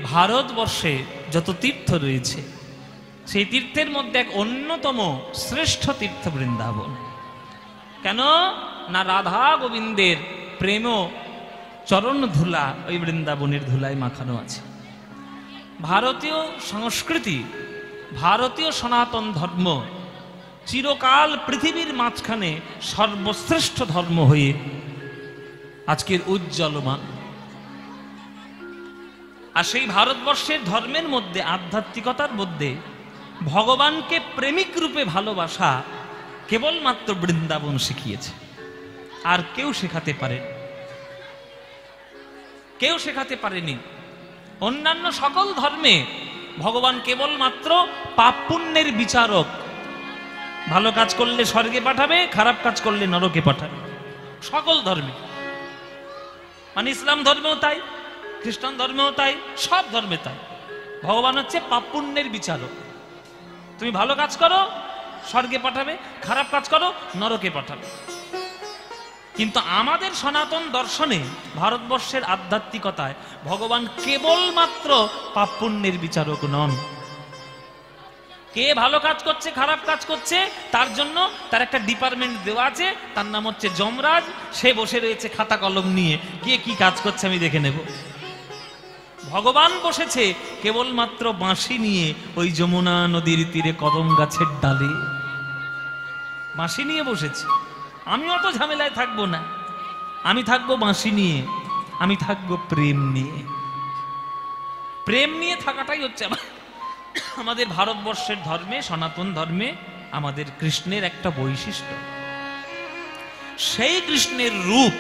ভারতবর্ষে যত তীর্থ রয়েছে সেই তীর্থের মধ্যে এক অন্যতম শ্রেষ্ঠ তীর্থ বৃন্দাবন। কেন না, রাধা গোবিন্দের প্রেম চরণ ধুলা ওই বৃন্দাবনের ধুলায় মাখানো আছে। ভারতীয় সংস্কৃতি, ভারতীয় সনাতন ধর্ম চিরকাল পৃথিবীর মাঝখানে সর্বশ্রেষ্ঠ ধর্ম হয়ে আজকের উজ্জ্বলমান। আর সেই ভারতবর্ষের ধর্মের মধ্যে, আধ্যাত্মিকতার মধ্যে ভগবানকে প্রেমিক রূপে ভালোবাসা কেবলমাত্র বৃন্দাবন শিখিয়েছে, আর কেউ শেখাতে পারে, কেউ শেখাতে পারেনি। অন্যান্য সকল ধর্মে ভগবান কেবলমাত্র পাপ পুণ্যের বিচারক, ভালো কাজ করলে স্বর্গে পাঠাবে, খারাপ কাজ করলে নরকে পাঠাবে, সকল ধর্মে। মানে ইসলাম ধর্মেও তাই, খ্রিস্টান ধর্মেও তাই, সব ধর্মে তাই। ভগবান হচ্ছে পাপ পুণ্যের বিচারক। তুমি ভালো কাজ করো স্বর্গে পাঠাবে, খারাপ কাজ করো নরকে পাঠাবে। কিন্তু আমাদের সনাতন দর্শনে, ভারতবর্ষের আধ্যাত্মিকতায় ভগবান কেবলমাত্র পাপ পুণ্যের বিচারক নন। কে ভালো কাজ করছে খারাপ কাজ করছে তার জন্য তার একটা ডিপার্টমেন্ট দেওয়া আছে, তার নাম হচ্ছে যমরাজ। সে বসে রয়েছে খাতা কলম নিয়ে, কে কি কাজ করছে আমি দেখে নেব। ভগবান বসেছে কেবলমাত্র বাঁশি নিয়ে ওই যমুনা নদীর তীরে কদম গাছের ডালে বাঁশি নিয়ে বসেছে। আমি অত ঝামেলায় থাকবো না, আমি থাকবো বাঁশি নিয়ে, আমি থাকবো প্রেম নিয়ে। প্রেম নিয়ে থাকাটাই হচ্ছে আমাদের ভারতবর্ষের ধর্মে, সনাতন ধর্মে আমাদের কৃষ্ণের একটা বৈশিষ্ট্য। সেই কৃষ্ণের রূপ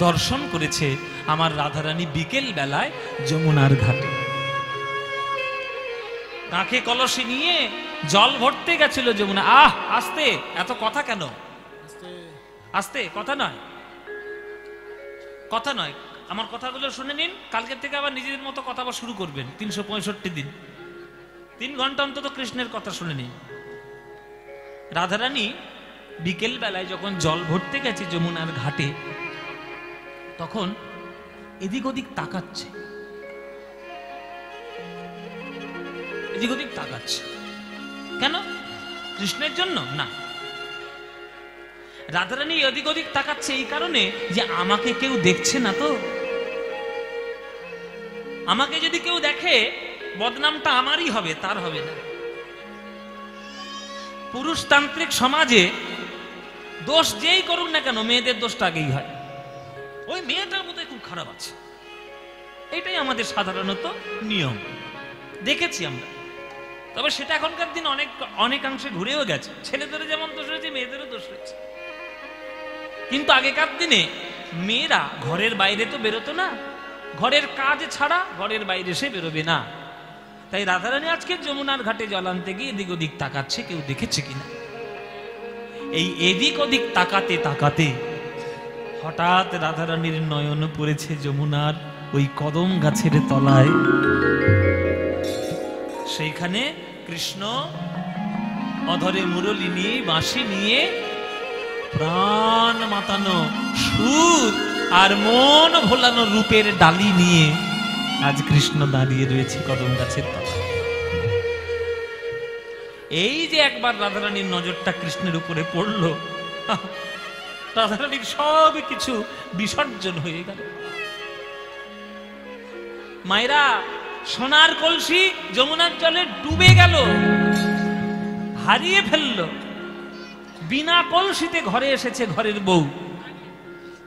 দর্শন করেছে আমার রাধারানী বিকেল বেলায় যমুনার ঘাটে। কাঁখে কলসি নিয়ে জল ভরতে গেছিল যমুনা। আস্তে, এত কথা কেন? আস্তে, কথা নয়, কথা নয়। আমার কথাগুলো শুনে নিন, কালকের থেকে আবার নিজেদের মতো কথা আবার শুরু করবেন। 365 দিন 3 ঘন্টা অন্তত কৃষ্ণের কথা শুনে নিন। রাধারানী বিকেল বেলায় যখন জল ভরতে গেছে যমুনার ঘাটে, তখন এদিক ওদিক তাকাচ্ছে, এদিক ওদিক তাকাচ্ছে। কেন? কৃষ্ণের জন্য না, রাধারানী এদিক ওদিক তাকাচ্ছে এই কারণে যে আমাকে কেউ দেখছে না তো। আমাকে যদি কেউ দেখে বদনামটা আমারই হবে, তার হবে না। পুরুষতান্ত্রিক সমাজে দোষ যেই করুক না কেন, মেয়েদের দোষটা আগেই হয়। ওই মেয়েটার বোধহয় খুব খারাপ আছে, এটাই আমাদের সাধারণত নিয়ম, দেখেছি আমরা। তবে সেটা এখনকার দিন অনেকাংশে ঘুরেও গেছে। ছেলেদেরও যেমন দোষ হয়েছে, মেয়েদেরও দোষ হয়েছে। কিন্তু আগেকার দিনে মেয়েরা ঘরের বাইরে তো বেরোতো না, ঘরের কাজ ছাড়া ঘরের বাইরে সে বেরোবে না। তাই রাধারানী আজকে যমুনার ঘাটে জল আনতে গিয়ে এদিক ওদিক তাকাচ্ছে, কেউ দেখেছে কিনা। এই এদিক ওদিক তাকাতে তাকাতে হঠাৎ রাধারানীর নয়ন পড়েছে যমুনার ওই কদম গাছের তলায়। সেইখানে কৃষ্ণ অধরে মুরলী নিয়ে, বাঁশি নিয়ে, প্রাণ মাতানো সুর আর মন ভোলানো রূপের ডালি নিয়ে আজ কৃষ্ণ দাঁড়িয়ে রয়েছে কদম গাছের তলায়। এই যে একবার রাধারানীর নজরটা কৃষ্ণের উপরে পড়লো, রাধারানীর সব কিছু বিসর্জন হয়ে গেল। মায়েরা, সোনার কলসি যমুনার জলে ডুবে গেল, হারিয়ে ফেলল। বিনা কলসিতে ঘরে এসেছে ঘরের বউ।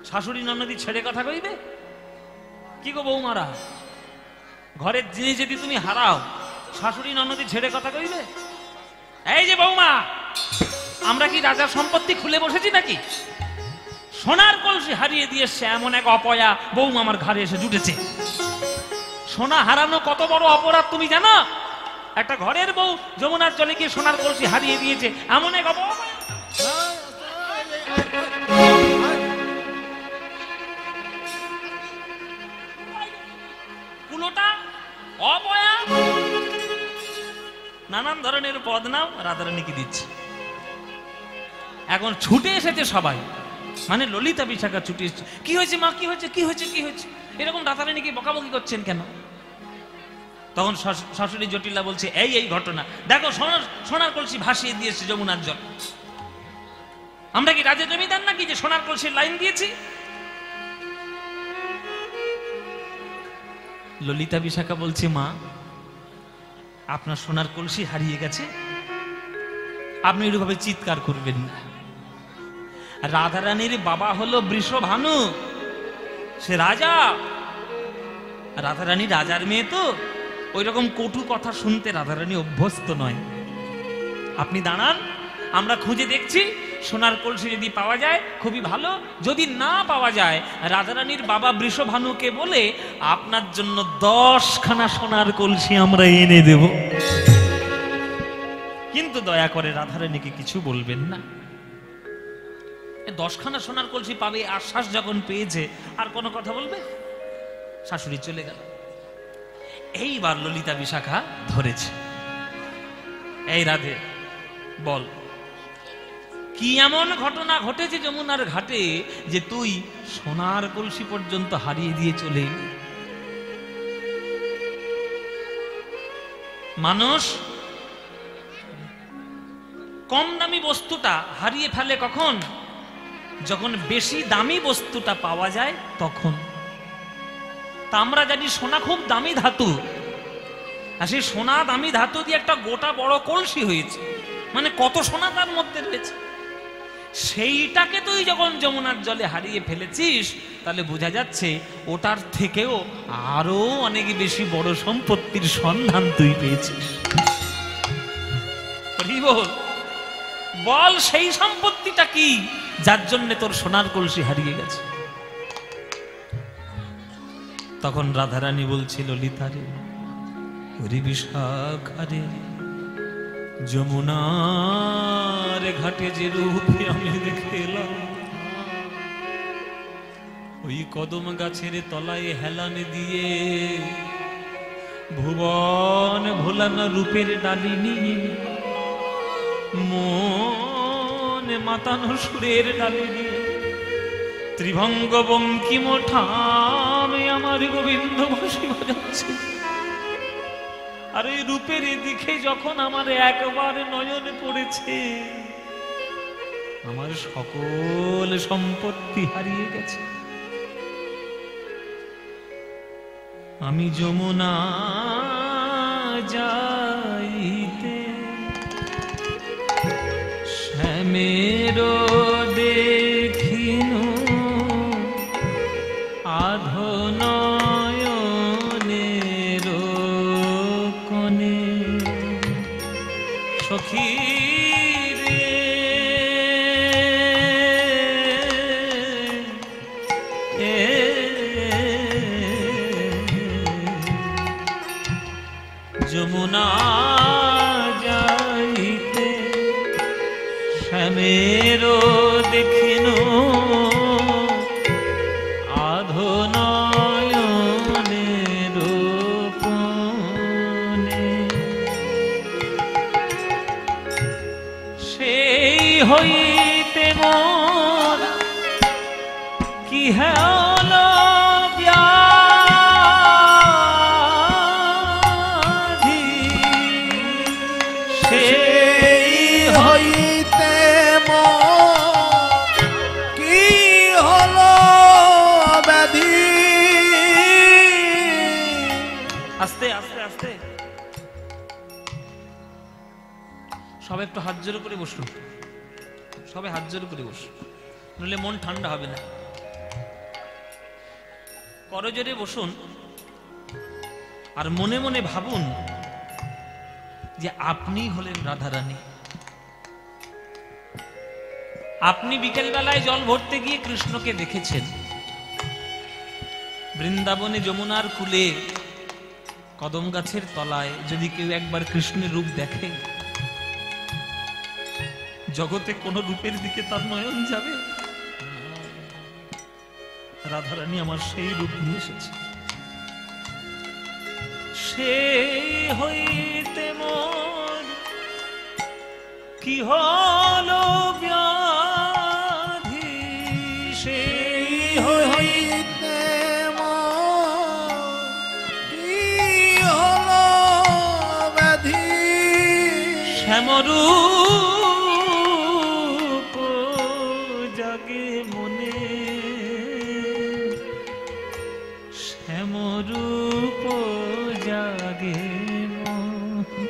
শাশুড়ি ননদি ছেড়ে কথা কইবে? কি গো বৌমারা, ঘরের জিনিস যদি তুমি হারাও, শাশুড়ি ননদি ছেড়ে কথা কইবে? এই যে বৌমা, আমরা কি রাজার সম্পত্তি খুলে বসেছি নাকি? সোনার কলসি হারিয়ে দিয়ে এসছে এমন এক অপয়া বৌমা আমার ঘরে এসে জুটেছে। সোনা হারানো কত বড় অপরাধ তুমি জানো? একটা ঘরের বউ যমুনার জলে গিয়ে সোনার কলসি হারিয়ে দিয়েছে, এমন এক অপয়া। কুলোটা, অপয়া, নানান ধরনের বদনাম রাধারানীকে দিচ্ছে। এখন ছুটে এসেছে সবাই, মানে ললিতা বিশাখা ছুটে এসেছে। কি হয়েছে মা, কি হয়েছে, কি হয়েছে, কি হয়েছে? এরকম রাধারানীকে বকাবকি করছেন কেন? তখন শাশুড়ি জটিলা বলছে, এই এই ঘটনা দেখো, সোনার কলসি ভাসিয়ে দিয়েছে যমুনার জল। আমরা কি রাজা জমিদার নাকি যে সোনার কলসির লাইন দিয়েছি? ললিতা বিশাখা বলছে, মা আপনার সোনার কলসি হারিয়ে গেছে, আপনি এরভাবে চিৎকার করবেন না। রাধারানীর বাবা হলো বৃষভানু, সে রাজা। রাধারানী রাজার মেয়ে, তো ওই রকম কটু কথা শুনতে রাধারানী অভ্যস্ত নয়। আপনি দাঁড়ান, আমরা খুঁজে দেখছি, সোনার কলসি যদি পাওয়া যায় খুবই ভালো, যদি না পাওয়া যায় রাধারানীর বাবা বৃষভানুকে বলে আপনার জন্য 10খানা সোনার কলসি আমরা এনে দেব। কিন্তু দয়া করে রাধারানীকে কিছু বলবেন না। 10খানা সোনার কলসি পাবে আশ্বাস যখন পেয়েছে, আর কোনো কথা বলবে? শাশুড়ি চলে গেল। এইবার ললিতা বিশাখা ধরেছে, এই রাধে বল, কি এমন ঘটনা ঘটেছে যমুনার ঘাটে যে তুই সোনার কলসি পর্যন্ত হারিয়ে দিয়ে চলে এলি? মানুষ কম দামি বস্তুটা হারিয়ে ফেলে কখন? যখন বেশি দামি বস্তুটা পাওয়া যায় তখন। তা আমরা জানি সোনা খুব দামি ধাতু, আর সেই সোনা দামি ধাতু দিয়ে একটা গোটা বড় কলসি হয়েছে, মানে কত সোনা তার মধ্যে রয়েছে। সেইটাকে তুই যখন যমুনার জলে হারিয়ে ফেলেছিস, তাহলে বোঝা যাচ্ছে ওটার থেকেও আরো অনেক বেশি বড় সম্পত্তির সন্ধান তুই পেয়েছিস। বল সেই সম্পত্তিটা কি, যার জন্য তোর সোনার কলসি হারিয়ে গেছে? তখন রাধারানী বলছিল, ললিতারে, ওরে বিশাখারে, যমুনার ঘাটে যে রূপে আমি দেখে এলাম, ওই কদম গাছের তলায় হেলান দিয়ে ভুবন ভোলানো রূপের ডালিনী, মনে মাতানো সুরের ডালিনী, ত্রিভঙ্গ বঙ্কিম ঠামে আমার গোবিন্দ বসে বাজাচ্ছে। আর এই রূপের দিকে যখন আমার একবার নয়নে পড়েছে, আমার সকল সম্পত্তি হারিয়ে গেছে। আমি যমুনা যাইতে শ্যামের দেখিনু আধো নয়নের কোণে, সখী রে যমুনা যাইতে শ্যামের দেখিনু আধো নয়নের কোণে, সেই হইতে মোর কি হলো ব্যাধি, সেই হইতে মোর কি হলো ব্যাধি। আস্তে আস্তে আস্তে সবাই একটু হাত জোড়ো করে বসুন, সবাই হাত জোড়ো করে বসুন, নইলে মন ঠান্ডা হবে না। করজোরে বসুন আর মনে মনে ভাবুন যে আপনি হলেন রাধারানী। আপনি বিকেল বেলায় জল ভরতে গিয়ে কৃষ্ণকে দেখেছেন। বৃন্দাবনে যমুনার কূলে কদম গাছের তলায় যদি কেউ একবার কৃষ্ণের রূপ দেখে, জগতে কোন রূপের দিকে তার নয়ন যাবে? রাধারানী আমার সেই রূপ নিয়ে এসেছে। সেই হইতে মোর কি হলো ব্যাধি, সেই হইতে মোর কি হলো শ্যামরূপ জাগে মনে, শ্যামরূপ জাগে মনে।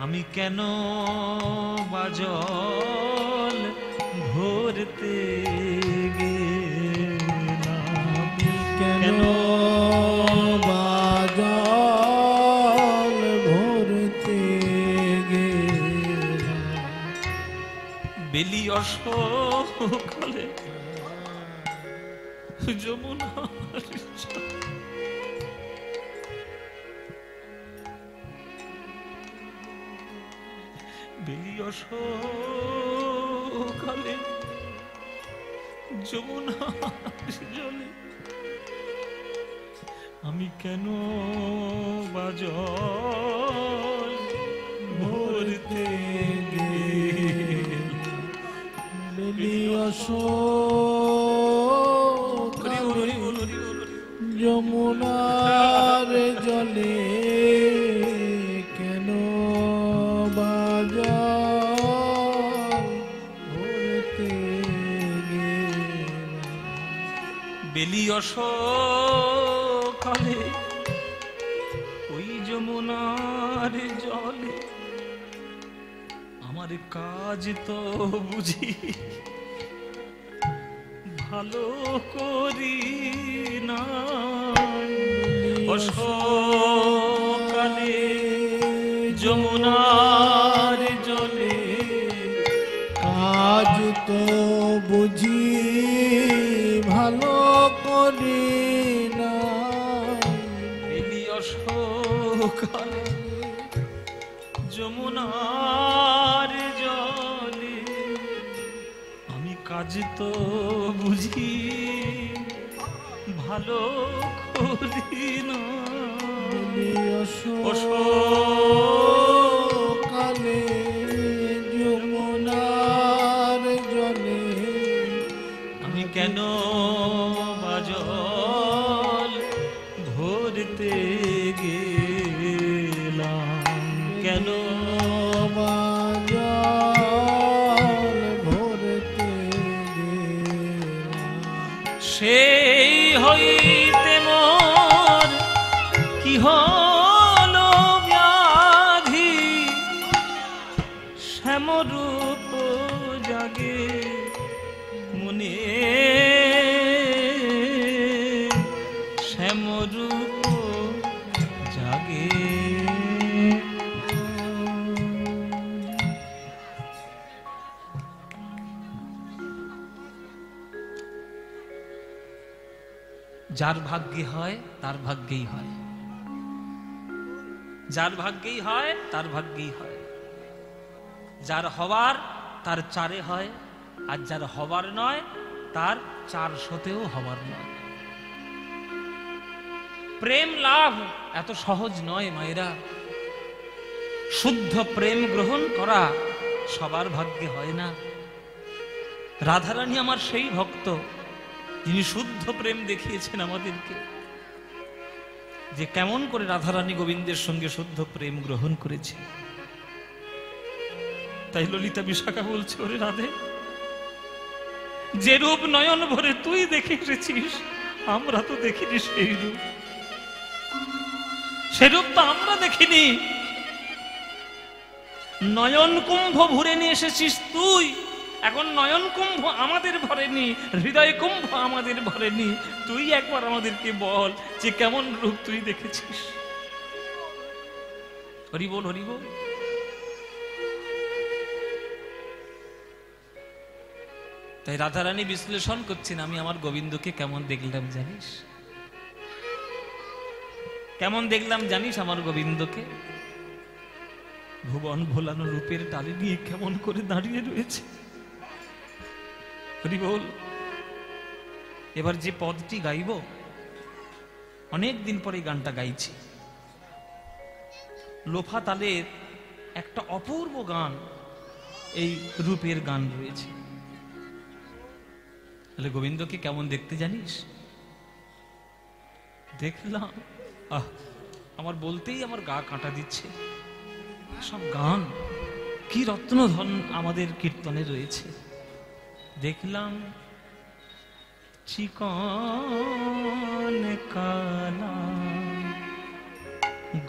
আমি কেন বাজল ভরতে গেলাম, কেন বাজল ভরতে গেলাম, বেলি অসকালে যমুনা, বেলি অসকালে যমুনার জলে আমি কেন বাজল ভরতে গেলাম। বেলি অসকালে যমুনার জলে কেন বাজল ভরতে গেলাম। বেলি অসকালে ওই যমুনার জলে আমার কাজ তো বুঝি ভালো করি না। অসকালে যমুনার জলে কাজ তো বুঝি ভালো করি না। বেলি অসকালে যমুনার জলে আমি কাজ তো বুঝি ভালো করি না। অসকালে যমুনার জলে আমি কেন বাজল ভরতে গেলাম, কেন বাজল ভরতে গেলাম। সেই হইতে মোর কি হলো ব্যাধি, শ্যামরূপ জাগে মনে, শ্যামরূপ জাগে। যার ভাগ্যে হয় তার ভাগ্যেই হয়, যার ভাগ্যেই হয় তার ভাগ্যেই হয়। যার হবার তার চারে হয়, আর যার হবার নয় তার 400তেও হবার নয়। প্রেম লাভ এত সহজ নয় মায়েরা। শুদ্ধ প্রেম গ্রহণ করা সবার ভাগ্যে হয় না। রাধারানী আমার সেই ভক্ত যিনি শুদ্ধ প্রেম দেখিয়েছেন আমাদেরকে, যে কেমন করে রাধারানী গোবিন্দের সঙ্গে শুদ্ধ প্রেম গ্রহণ করেছে। তাই ললিতা বিশাখা বলছে, ওরে রাধে, যে রূপ নয়ন ভরে তুই দেখে এসেছিস আমরা তো দেখিনি সেই রূপ, সে রূপ তো আমরা দেখিনি। নয়ন কুম্ভ ভরে নিয়ে এসেছিস তুই, এখন নয়ন কুম্ভ আমাদের ভরেনি, হৃদয় কুম্ভ আমাদের ভরেনি। তুই একবার আমাদেরকে বল যে কেমন রূপ তুই দেখেছিস। হরি বল, হরি বল। তাই রাধারানী বিশ্লেষণ করছেন, আমি আমার গোবিন্দকে কেমন দেখলাম জানিস, কেমন দেখলাম জানিস আমার গোবিন্দকে? ভুবন ভোলানো রূপের ডালি নিয়ে কেমন করে দাঁড়িয়ে রয়েছে। হরি বল। এবার যে পদটি গাইব, অনেক দিন পরে গানটা গাইছি। লোফা তালের একটা অপূর্ব গান, এই রূপের গান রয়েছে। তাহলে গোবিন্দকে কেমন দেখতে জানিস? দেখলাম, আমার বলতেই আমার গা কাঁটা দিচ্ছে। সব গান কি রত্নধন আমাদের কীর্তনে রয়েছে। দেখলাম চিকন কালা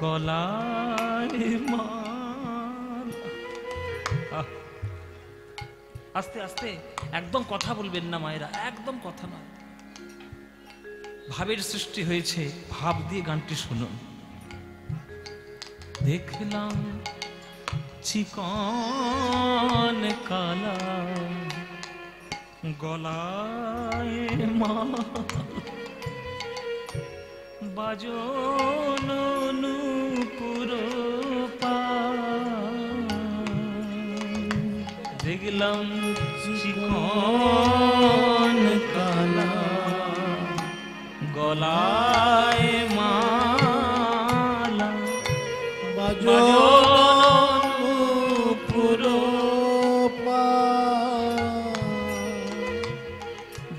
গলায় মালা। আস্তে আস্তে, একদম কথা বলবেন না মায়েরা, একদম কথা না। ভাবের সৃষ্টি হয়েছে, ভাব দিয়ে গানটি শুনুন। দেখলাম চিকন কালা গলায় মালা বাজন নূপুর দেখলাম চিকন কালা গলায় মালা বাজন পুরো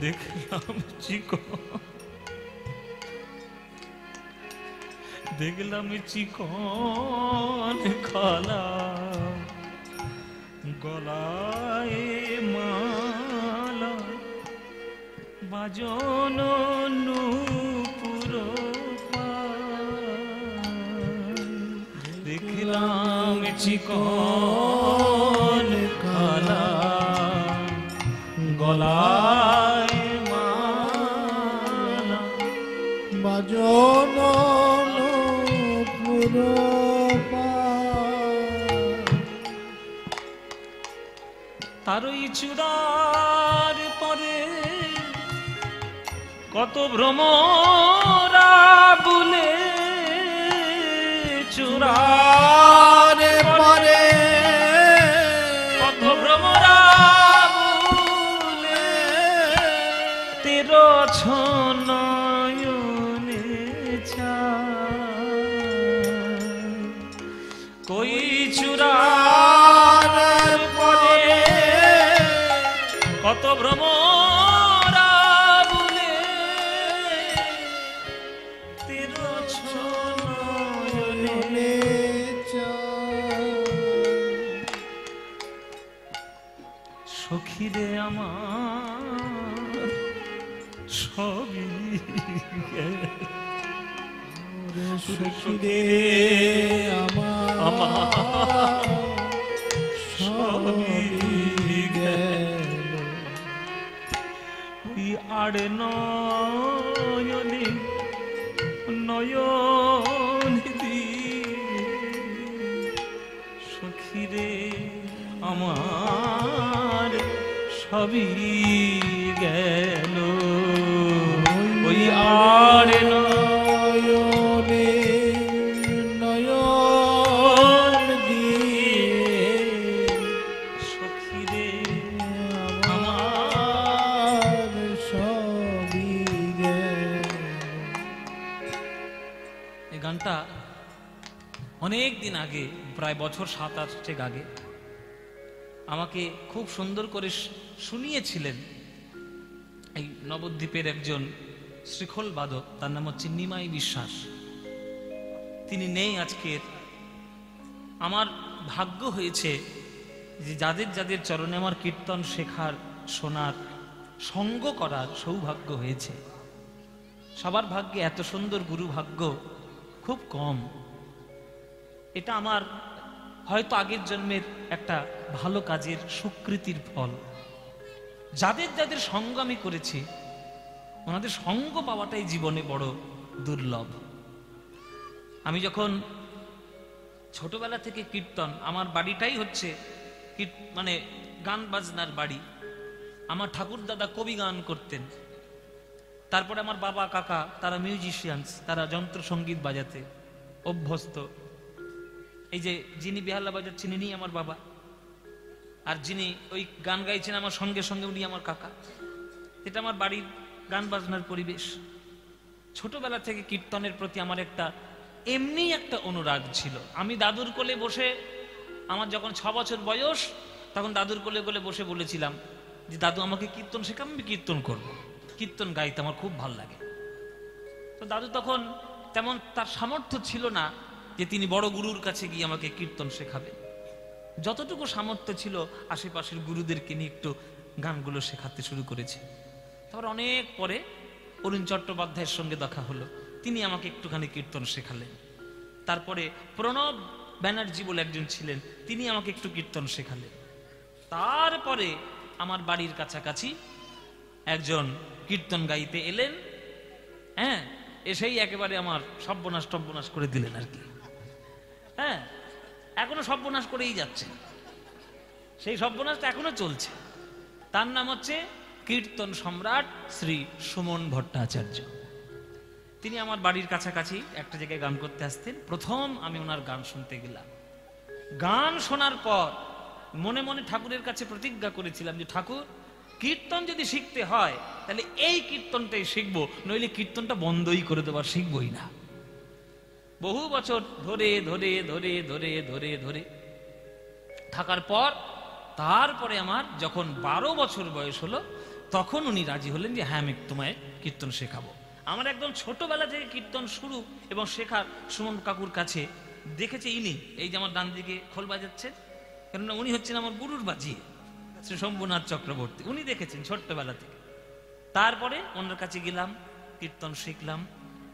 দেখলাম দেখলাম চিকন কালা গলায় মালা বাজন নূপুর দেখলাম চিকন কালা গলায় মালা বাজন পুরো তারই চূড়ার পরে কত ভ্রমরা বুলে চূড়ার পরে কত ভ্রমরা বুলে তেরো ছনয়নে কই চূড়ার পরে কত ভ্রমরা বুলে তেরো ছনয়নে সখীরে আমার সবই সখীরে আমার সবই গেল ওই আড়ে নয়নে নয়ন সখীরে আমার সবই গেল ওই আড়ে নয়নে নয়ন দিয়ে সখীরে আমার সবই গেল। এই গানটা অনেক দিন আগে, প্রায় বছর 7-8 আগে আমাকে খুব সুন্দর করে শুনিয়েছিলেন এই নবদ্বীপের একজন শ্রীখোল বাদক, তার নাম হচ্ছে নিমাই বিশ্বাস। তিনি নেই আজকের। আমার ভাগ্য হয়েছে যে যাদের যাদের চরণে আমার কীর্তন শেখার, শোনার, সঙ্গ করার সৌভাগ্য হয়েছে। সবার ভাগ্যে এত সুন্দর গুরু ভাগ্য খুব কম। এটা আমার হয়তো আগের জন্মের একটা ভালো কাজের স্বীকৃতির ফল। যাদের যাদের সঙ্গ আমি করেছি, ওনাদের সঙ্গ পাওয়াটাই জীবনে বড় দুর্লভ। আমি যখন ছোটবেলা থেকে কীর্তন, আমার বাড়িটাই হচ্ছে মানে গান বাজনার বাড়ি। আমার ঠাকুর দাদা কবি গান করতেন, তারপরে আমার বাবা কাকা তারা মিউজিশিয়ানস, তারা যন্ত্র সঙ্গীত বাজাতে অভ্যস্ত। এই যে যিনি বেহালা বাজাচ্ছেন ইনি আমার বাবা, আর যিনি ওই গান গাইছেন আমার সঙ্গে সঙ্গে উনি আমার কাকা। এটা আমার বাড়ির গান বাজনার পরিবেশ। ছোটবেলা থেকে কীর্তনের প্রতি আমার একটা এমনি একটা অনুরাগ ছিল। আমি দাদুর কোলে বসে, আমার যখন 6 বছর বয়স, তখন দাদুর কোলে কোলে বসে বলেছিলাম যে দাদু আমাকে কীর্তন শেখাম, আমি কীর্তন করব, কীর্তন গাইতে আমার খুব ভালো লাগে। তো দাদু তখন তেমন তার সামর্থ্য ছিল না যে তিনি বড় গুরুর কাছে গিয়ে আমাকে কীর্তন শেখাবেন। যতটুকু সামর্থ্য ছিল আশেপাশের গুরুদেরকে নিয়ে একটু গানগুলো শেখাতে শুরু করেছে। তারপর অনেক পরে অরুণ চট্টোপাধ্যায়ের সঙ্গে দেখা হলো, তিনি আমাকে একটুখানি কীর্তন শেখালেন। তারপরে প্রণব ব্যানার্জি বলে একজন ছিলেন, তিনি আমাকে একটু কীর্তন শেখালেন। তারপরে আমার বাড়ির কাছাকাছি একজন কীর্তন গাইতে এলেন, হ্যাঁ, এসেই একেবারে আমার সর্বনাশ করে দিলেন আর কি। হ্যাঁ, এখনো সর্বনাশ করেই যাচ্ছে, সেই সর্বনাশটা এখনো চলছে। তার নাম হচ্ছে কীর্তন সম্রাট শ্রী সুমন ভট্টাচার্য। তিনি আমার বাড়ির কাছাকাছি একটা জায়গায় গান করতে আসতেন। প্রথম আমি ওনার গান শুনতে গেলাম। গান শোনার পর মনে মনে ঠাকুরের কাছে প্রতিজ্ঞা করেছিলাম যে ঠাকুর, কীর্তন যদি শিখতে হয় তাহলে এই কীর্তনটাই শিখবো, নইলে কীর্তনটা বন্ধই করে দেবার, শিখবই না। বহু বছর ধরে ধরে ধরে ধরে ধরে ধরে থাকার পর তারপরে আমার যখন 12 বছর বয়স হলো, তখন উনি রাজি হলেন যে হ্যাঁ, আমি তোমায় কীর্তন শেখাবো। আমার একদম ছোটবেলা থেকে কীর্তন শুরু এবং শেখার সুমন কাকুর কাছে দেখেছে ইনি, এই যে আমার ডান দিকে খোল বাজাচ্ছেন, কেননা উনি হচ্ছেন আমার গুরুর বাজিয়ে, শ্রী শম্ভুনাথ চক্রবর্তী। উনি দেখেছেন ছোট্টবেলা থেকে। তারপরে ওনার কাছে গেলাম, কীর্তন শিখলাম।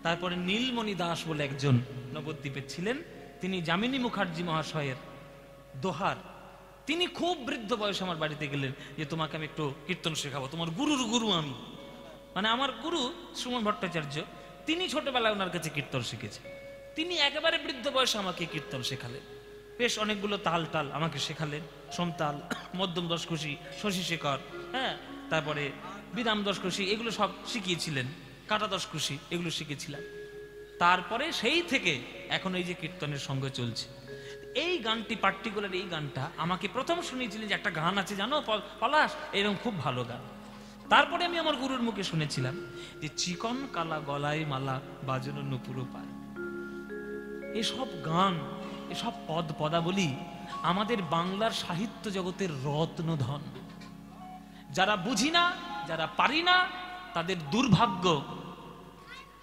তারপরে নীলমণি দাস বলে একজন নবদ্বীপের ছিলেন, তিনি যামিনী মুখার্জি মহাশয়ের দোহার। তিনি খুব বৃদ্ধ বয়সে আমার বাড়িতে গেলেন যে তোমাকে আমি একটু কীর্তন শেখাবো, তোমার গুরুর গুরু আমি, মানে আমার গুরু সুমন ভট্টাচার্য। তিনি ছোটবেলায় ওনার কাছে কীর্তন শিখেছে। তিনি একেবারে বৃদ্ধ বয়সে আমাকে কীর্তন শেখালেন। বেশ অনেকগুলো তাল টাল আমাকে শেখালেন, সোমতাল, মধ্যম দশকুশি, শশী শেখর, হ্যাঁ, তারপরে বিরাম দশকুশি, এগুলো সব শিখিয়েছিলেন, কাটা দশকুশি, এগুলো শিখেছিলাম। তারপরে সেই থেকে এখন এই যে কীর্তনের সঙ্গে চলছে। এই গানটি পার্টিকুলার, এই গানটা আমাকে প্রথম শুনিয়েছিলেন যে একটা গান আছে জানো পলাশ, এরকম খুব ভালো গান। তারপরে আমি আমার গুরুর মুখে শুনেছিলাম যে চিকন কালা গলায় মালা বাজানো নুপুর পায়। এসব গান, এসব পদ পদাবলী আমাদের বাংলার সাহিত্য জগতের রত্নধন। যারা বুঝি না, যারা পারি না, তাদের দুর্ভাগ্য।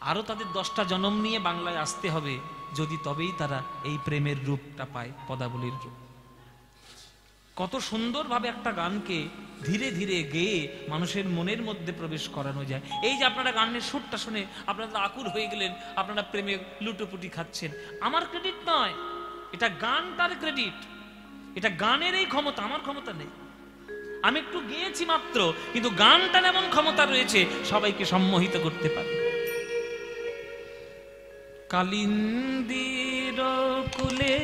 আরো তাদের 10টা জন্ম নিয়ে বাংলায় আসতে হবে, যদি তবেই তারা এই প্রেমের রূপটা পায়, পদাবলীর রূপ। কত সুন্দরভাবে একটা গানকে ধীরে ধীরে গেয়ে মানুষের মনের মধ্যে প্রবেশ করানো যায়। এই যে আপনারা গানের সুরটা শুনে আপনারা আকুল হয়ে গেলেন, আপনারা প্রেমে লুটোপুটি খাচ্ছেন, আমার ক্রেডিট নয়, এটা গানটার ক্রেডিট। এটা গানের এই ক্ষমতা, আমার ক্ষমতা নেই। আমি একটু গেয়েছি মাত্র, কিন্তু গানটার এমন ক্ষমতা রয়েছে সবাইকে সম্মোহিত করতে পারে। কালিন্দির কুলে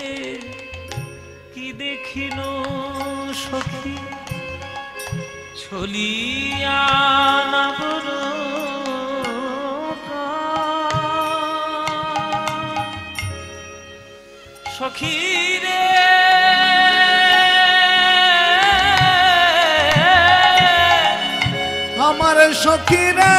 কি দেখিল সখী, ছলিয়া নবর সখী রে, আমার সখীরা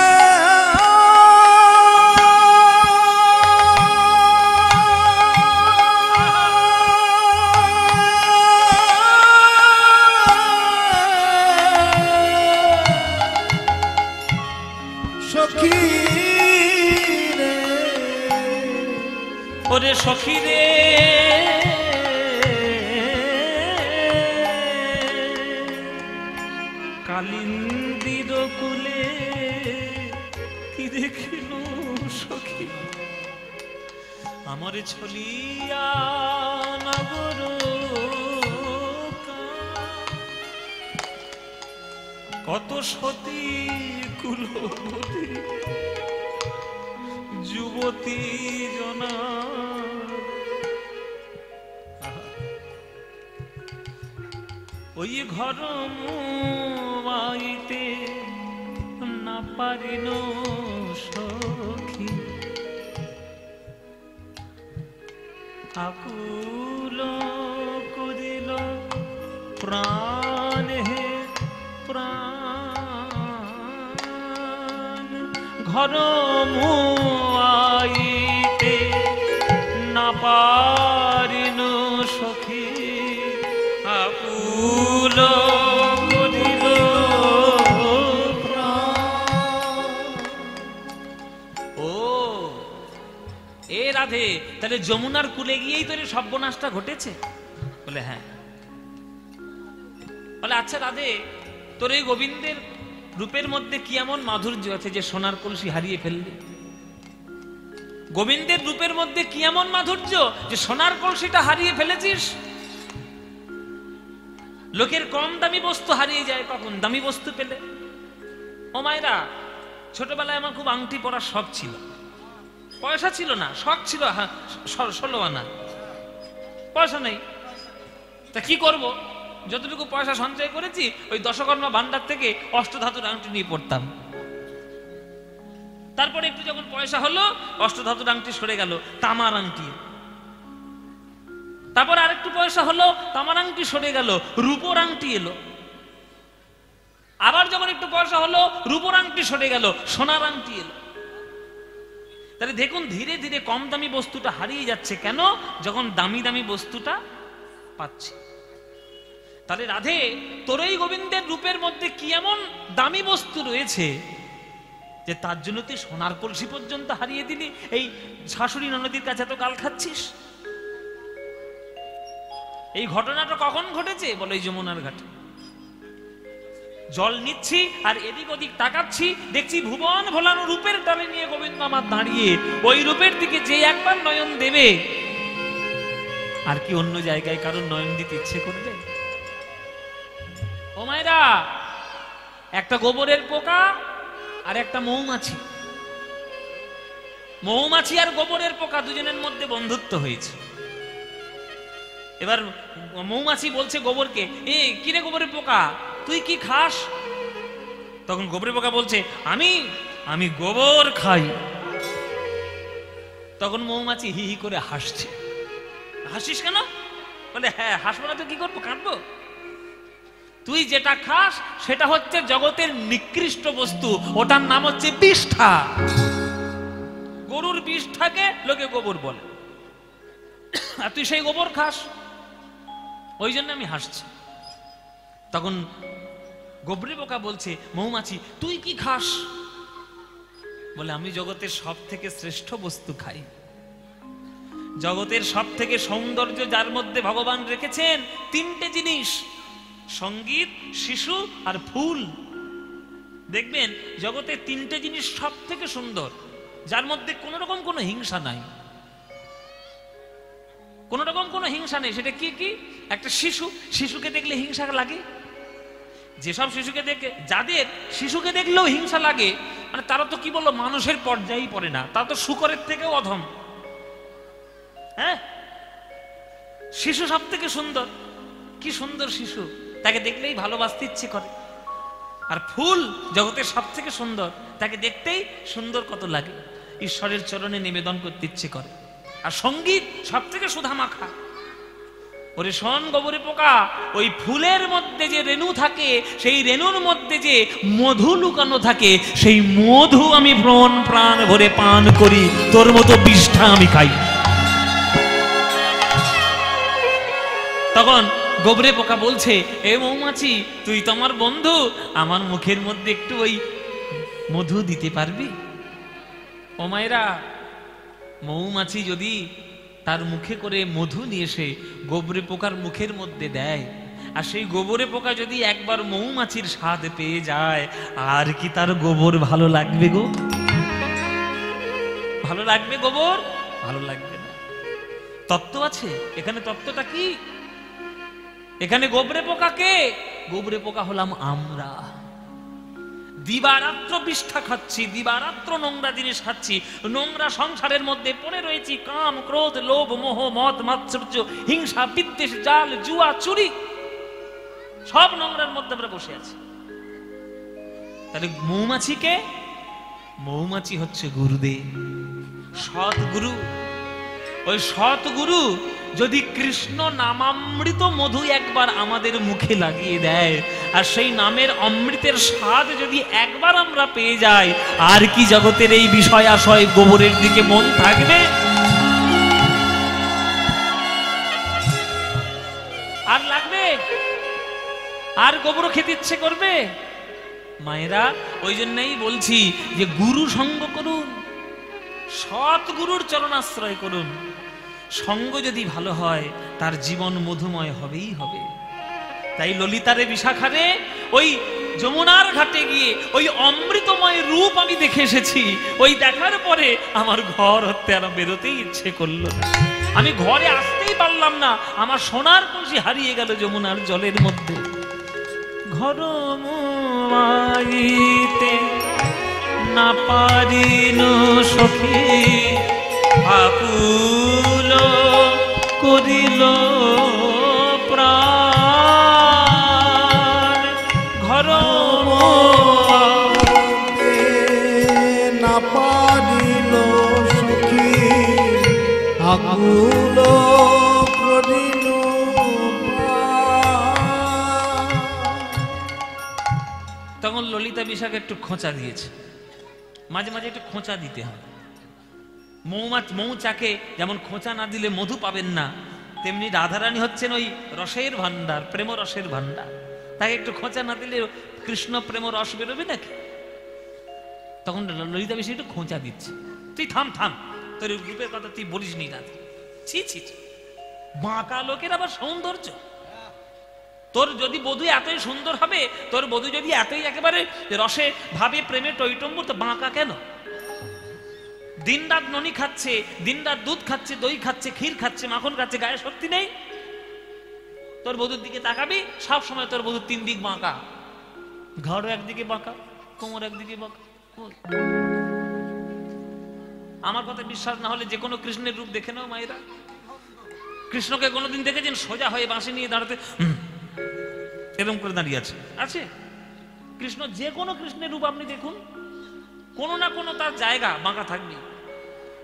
ওরে সখী রে, কালিন্দির কুলে কি দেখিল সখী, আমার ছলিয়া নগর। কত সতী কুলবতী যুবতী জনা, ওই ঘর মাইতে না পারিল সখী, আকুল করিল প্রাণ হে প্রাণ, ঘর মুয়াইতে না পারিল সখী, আকুল করিল প্রাণ। ও এ রাধে, তাহলে যমুনার কূলে গিয়েই তোর সর্বনাশটা ঘটেছে? বলে হ্যাঁ। বলে আচ্ছা রাধে, তোর এই গোবিন্দের রূপের মধ্যে কি এমন মাধুর্য আছে যে সোনার কলসি হারিয়ে ফেললি? গোবিন্দের রূপের মধ্যে কি এমন মাধুর্য যে সোনার কলসিটা হারিয়ে ফেলেছিস? লোকের কম দামি বস্তু হারিয়ে যায় কখন? দামি বস্তু পেলে। ও মায়েরা, ছোটবেলায় আমার খুব আংটি পরার শখ ছিল। পয়সা ছিল না, শখ ছিল 16 আনা। পয়সা নেই, তা কি করব? যতটুকু পয়সা সঞ্চয় করেছি ওই দশকর্মা ভান্ডার থেকে অষ্টধাতুর আংটি নিয়ে পড়তাম। তারপরে একটু যখন পয়সা হলো, অষ্টধাতুর আংটি সরে গেল, তামার আংটি। তারপর আরেকটু পয়সা হলো, তামার আংটি সরে গেল, রূপোর আংটি এলো। আবার যখন একটু পয়সা হলো, রূপোর আংটি সরে গেল, সোনার আংটি এলো। তাহলে দেখুন, ধীরে ধীরে কম দামি বস্তুটা হারিয়ে যাচ্ছে। কেন? যখন দামি দামি বস্তুটা পাচ্ছে। তাহলে রাধে, তোরই গোবিন্দের রূপের মধ্যে কি এমন দামি বস্তু রয়েছে যে তার জন্য তুই সোনার কলসি পর্যন্ত হারিয়ে দিলি? এই শাশুড়ি ননদির কাছে তো গাল খাচ্ছিস। এই ঘটনাটা কখন ঘটেছে? বলো এই যমুনার ঘাটে। জল নিচ্ছি আর এদিক ওদিক তাকাচ্ছি, দেখছি ভুবন ভোলানো রূপের ডালে নিয়ে গোবিন্দ আমার দাঁড়িয়ে। ওই রূপের দিকে যে একবার নয়ন দেবে, আর কি অন্য জায়গায় কারণ নয়ন দিতে ইচ্ছে করবে? ও মায়েরা, একটা গোবরের পোকা আর একটা মৌমাছি। মৌমাছি আর গোবরের পোকা দুজনের মধ্যে বন্ধুত্ব হয়েছে। এবার মৌমাছি বলছে গোবরকে, এ কিরে গোবরের পোকা, তুই কি খাস? তখন গোবরের পোকা বলছে, আমি আমি গোবর খাই। তখন মৌমাছি হি হি করে হাসছে। হাসিস কেন? বলে হ্যাঁ, হাসবো না তো কি করবো, কাঁদবো? তুই যেটা খাস সেটা হচ্ছে জগতের নিকৃষ্ট বস্তু, ওটার নাম হচ্ছে বিষ্ঠা। গরুর বিষ্ঠাকে লোকে গোবর বলে, আর তুই সেই গোবর খাস, ওই জন্য আমি হাসছি। তখন গোবরে পোকা বলছে, মৌমাছি তুই কি খাস? বলে আমি জগতের সব থেকে শ্রেষ্ঠ বস্তু খাই। জগতের সব থেকে সৌন্দর্য যার মধ্যে ভগবান রেখেছেন তিনটে জিনিস, সঙ্গীত, শিশু আর ফুল। দেখবেন জগতের তিনটে জিনিস সব থেকে সুন্দর, যার মধ্যে কোন রকম কোনো হিংসা নাই। কোন রকম কোনো হিংসা নেই। সেটা কি কি? একটা শিশু, শিশুকে দেখলে হিংসা লাগে। যেসব শিশুকে দেখে, যাদের শিশুকে দেখলেও হিংসা লাগে, মানে তারা তো কি বললো, মানুষের পর্যায়েই পড়ে না, তারা তো শূকরের থেকেও অধম। হ্যাঁ, শিশু সব থেকে সুন্দর। কি সুন্দর শিশু, তাকে দেখলেই ভালোবাসতে ইচ্ছে করে। আর ফুল জগতের সব থেকে সুন্দর, তাকে দেখতেই সুন্দর কত লাগে, ঈশ্বরের চরণে নিবেদন করতে ইচ্ছে করে। আর সঙ্গীত সব থেকে সুধা মাখা। ওরে শোন গোবরে পোকা, ওই ফুলের মধ্যে যে রেণু থাকে, সেই রেণুর মধ্যে যে মধু লুকানো থাকে, সেই মধু আমি প্রাণ প্রাণ ভরে পান করি, তোর মতো বিষ্ঠা আমি খাই। তখন গোবরে পোকা বলছে, এ মৌমাছি, তুই তো আমার বন্ধু, আমার মুখের মধ্যে একটু ওই মধু দিতে পারবি? ও মায়েরা, মৌমাছি যদি তার মুখে করে মধু নিয়ে এসে গোবরে পোকার মুখের মধ্যে দেয়, আর সেই গোবরে পোকা যদি একবার মৌমাছির স্বাদ পেয়ে যায়, আর কি তার গোবর ভালো লাগবে গো? ভালো লাগবে গোবর? ভালো লাগবে না। তত্ত্ব আছে এখানে। তত্ত্বটা কি? এখানে গোবরে পোকা কে? গোবরে পোকা হলাম আমরা। দিবারাত্র বিষ্ঠা খাচ্ছি, দিবারাত্র নোংরা জিনিস খাচ্ছি, নোংরা সংসারের মধ্যে পড়ে রয়েছি। কাম, ক্রোধ, লোভ, মোহ, মদ, মাৎসর্য, হিংসা, বিদ্বেষ, জাল, জুয়া, চুরি, সব নোংরার মধ্যে আমরা বসে আছি। তাহলে মৌমাছি কে? মৌমাছি হচ্ছে গুরুদেব, সৎগুরু। ওই সৎগুরু যদি কৃষ্ণ নামামৃত মধু একবার আমাদের মুখে লাগিয়ে দেয়, আর সেই নামের অমৃতের স্বাদ যদি একবার আমরা পেয়ে যাই, আর কি জগতের এই বিষয় আশয় গোবরের দিকে মন থাকবে? আর লাগবে? আর গোবর খেতে ইচ্ছে করবে? মায়েরা, ওই জন্যই বলছি যে গুরু সঙ্গ করুন। সৎগুরুর চরণাশ্রয় করুন। সঙ্গ যদি ভালো হয় তার জীবন মধুময় হবেই হবে। তাই ললিতারে বিশাখারে ওই যমুনার ঘাটে গিয়ে ওই অমৃতময় রূপ আমি দেখে এসেছি। ওই দেখার পরে আমার ঘর হতে আর বেরোতেই ইচ্ছে করলো না। আমি ঘরে আসতেই পারলাম না, আমার সোনার কলসি হারিয়ে গেল যমুনার জলের মধ্যে। ঘর মাইতে না পারিন সখী, আকুল করিল প্রাণ। ঘর না পারিল সখী, আকুল করিল প্রাণ। তখন ললিতা বিশাখা একটু খোঁচা দিয়েছে। মাঝে মাঝে একটু খোঁচা দিতে হয়। মৌচাকে যেমন খোঁচা না দিলে মধু পাবেন না, তেমনি রাধারানী হচ্ছেন ওই রসের ভান্ডার, প্রেম রসের ভান্ডার। তাকে একটু খোঁচা না দিলে কৃষ্ণ প্রেম রস বেরোবে নাকি? তখন ললিতা বিশাখা একটু খোঁচা দিচ্ছে। তুই থাম থাম, তোর রূপের কথা তুই বলিস নি না। ছি ছি, বাঁকা লোকের আবার সৌন্দর্য। তোর যদি বধূ এতই সুন্দর হবে, তোর বধূ যদি এতই একেবারে রসে ভাবে প্রেমে টইটম্বুর, তো বাঁকা কেন? দিন রাত ননি খাচ্ছে, দিন রাত দুধ খাচ্ছে, দই খাচ্ছে, ক্ষীর খাচ্ছে, মাখন খাচ্ছে, গায়ে শক্তি নেই। তোর বধূর দিকে তাকাবি, সব সময় তোর বধূর তিন দিক বাঁকা। ঘাড়ও একদিকে বাঁকা, কোমর একদিকে বাঁকা। আমার কথা বিশ্বাস না হলে যে কোনো কৃষ্ণের রূপ দেখে নাও মায়েরা। কৃষ্ণকে কোনোদিন দেখেছেন সোজা হয়ে বাঁশি নিয়ে দাঁড়াতে এরকম করে দাঁড়িয়ে আছে? আছে? কৃষ্ণ যে কোনো কৃষ্ণের রূপ আপনি দেখুন, কোনো না কোনো তার জায়গা বাঁকা থাকবে।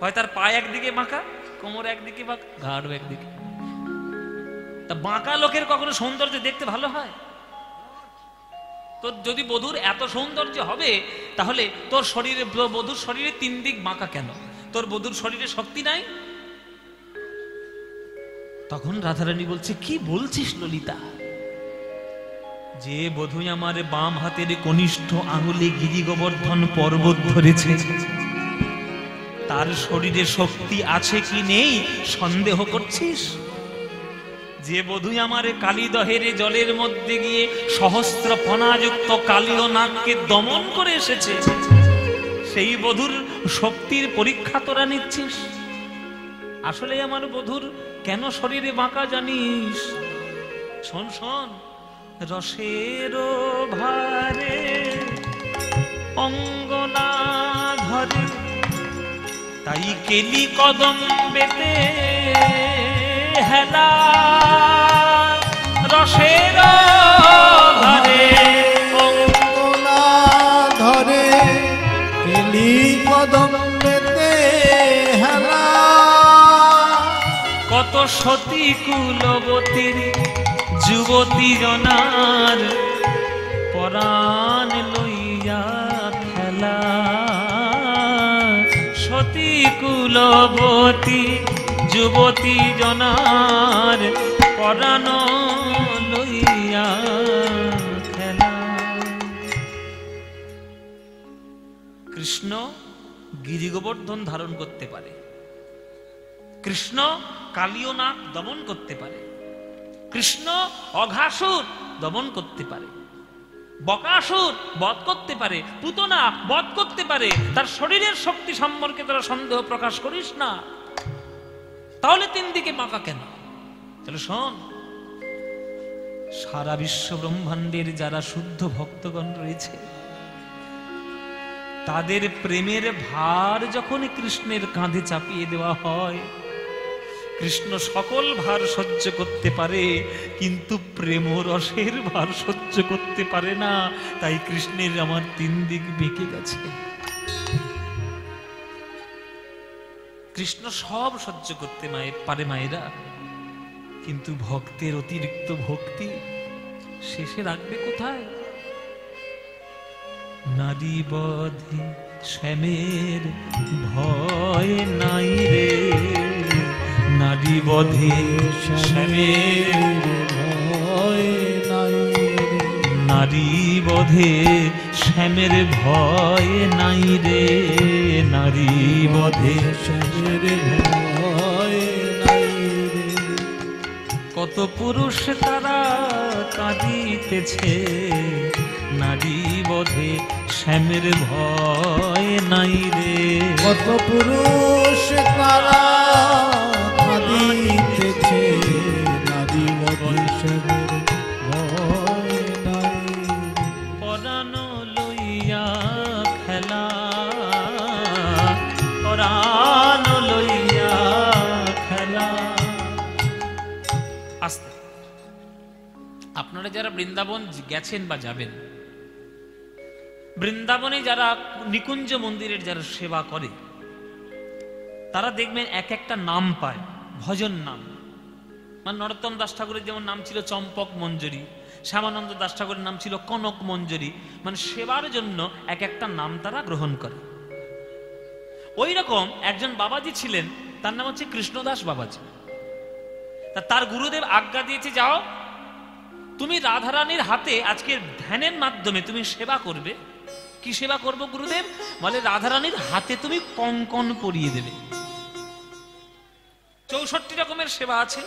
হয় তার পা একদিকে বাঁকা, কোমর একদিকে বাঁকা, ঘাড়ও একদিকে। তা বাঁকা লোকের কখনো সৌন্দর্য দেখতে ভালো হয়? তোর যদি বধূর এত সৌন্দর্য হবে, তাহলে তোর শরীরে, বধূর শরীরে তিন দিক বাঁকা কেন? তোর বধূর শরীরে শক্তি নাই? তখন রাধারানী বলছে, কি বলছিস ললিতা? যে বধূ আমার বাম হাতের কনিষ্ঠ আঙুলে গিরি গোবর্ধন পর্বত ধরেছে, তার শরীরে শক্তি আছে কি নেই সন্দেহ করছিস? যে বধূ আমার কালীদহের জলের মধ্যে গিয়ে সহস্র ফণাযুক্ত কালীয় নাগকে দমন করে এসেছে, সেই বধূর শক্তির পরীক্ষা তোরা নিচ্ছিস? আসলে আমার বধূর কেন শরীরে বাঁকা জানিস? শোন শোন, রসের ভারে অঙ্গনা ধরে, তাই কেলি কদম বেতে হেলা। রসের ভারে অঙ্গনা ধরে, কেলি কদম বেতে হেলা। কত সতী কুলবতীর যুবতী জনার পরাণ লইয়া খেলা। সতী কুলবতী যুবতী জনার পরাণ লইয়া খেলা। কৃষ্ণ গিরি গোবর্ধন ধারণ করতে পারে, কৃষ্ণ কালীয় নাগ দমন করতে পারে, কৃষ্ণ অঘাসুর দমন করতে পারে, বকাসুর বধ করতে পারে, পুতনা বধ করতে পারে। তার শরীরের শক্তি সম্পর্কে তোরা সন্দেহ প্রকাশ করিস না। তাহলে তিন দিকে বাঁকা কেন? তাহলে শোন, সারা বিশ্ব ব্রহ্মাণ্ডের যারা শুদ্ধ ভক্তগণ রয়েছে, তাদের প্রেমের ভার যখন কৃষ্ণের কাঁধে চাপিয়ে দেওয়া হয়, কৃষ্ণ সকল ভার সহ্য করতে পারে, কিন্তু প্রেম রসের ভার সহ্য করতে পারে না। তাই কৃষ্ণের আমার তিন দিক বেঁকে গেছে। কৃষ্ণ সব সহ্য করতে পারে মায়েরা, কিন্তু ভক্তের অতিরিক্ত ভক্তি শেষে রাখবে কোথায়? নারী বধে শ্যামের ভয় নাই রে, নারী বধে শ্যামের ভয় নাই রে। নারী বধে শ্যামের ভয় নাই রে, নারী বধে শ্যামের ভয় নাই রে। কত পুরুষ তারা কাঁদিতেছে, নারী বধে শ্যামের ভয় নাই রে। কত পুরুষ তারা কাঁদিতেছে, নারী বধে শ্যামের ভয় নাই রে। পরাণ লইয়া খেলা, পরাণ লইয়া খেলা। আস্তে, আপনারা যারা বৃন্দাবন গেছেন বা যাবেন, বৃন্দাবনে যারা নিকুঞ্জ মন্দিরের যারা সেবা করে, তারা দেখবেন এক একটা নাম পায়, ভজন নাম। মানে নরোত্তম দাস ঠাকুরের যেমন নাম ছিল চম্পক মঞ্জরি, শ্যামানন্দ দাস ঠাকুরের নাম ছিল কনক মঞ্জরি। মানে সেবার জন্য এক একটা নাম তারা গ্রহণ করে। ওই রকম একজন বাবাজি ছিলেন, তার নাম হচ্ছে কৃষ্ণদাস বাবাজি। তার গুরুদেব আজ্ঞা দিয়েছে, যাও তুমি রাধারানীর হাতে আজকে ধ্যানের মাধ্যমে তুমি সেবা করবে। কি সেবা করব গুরুদেব? বলে রাধারানীর হাতে তুমি কঙ্কন পরিয়ে দেবে। 64 রকমের সেবা আছে।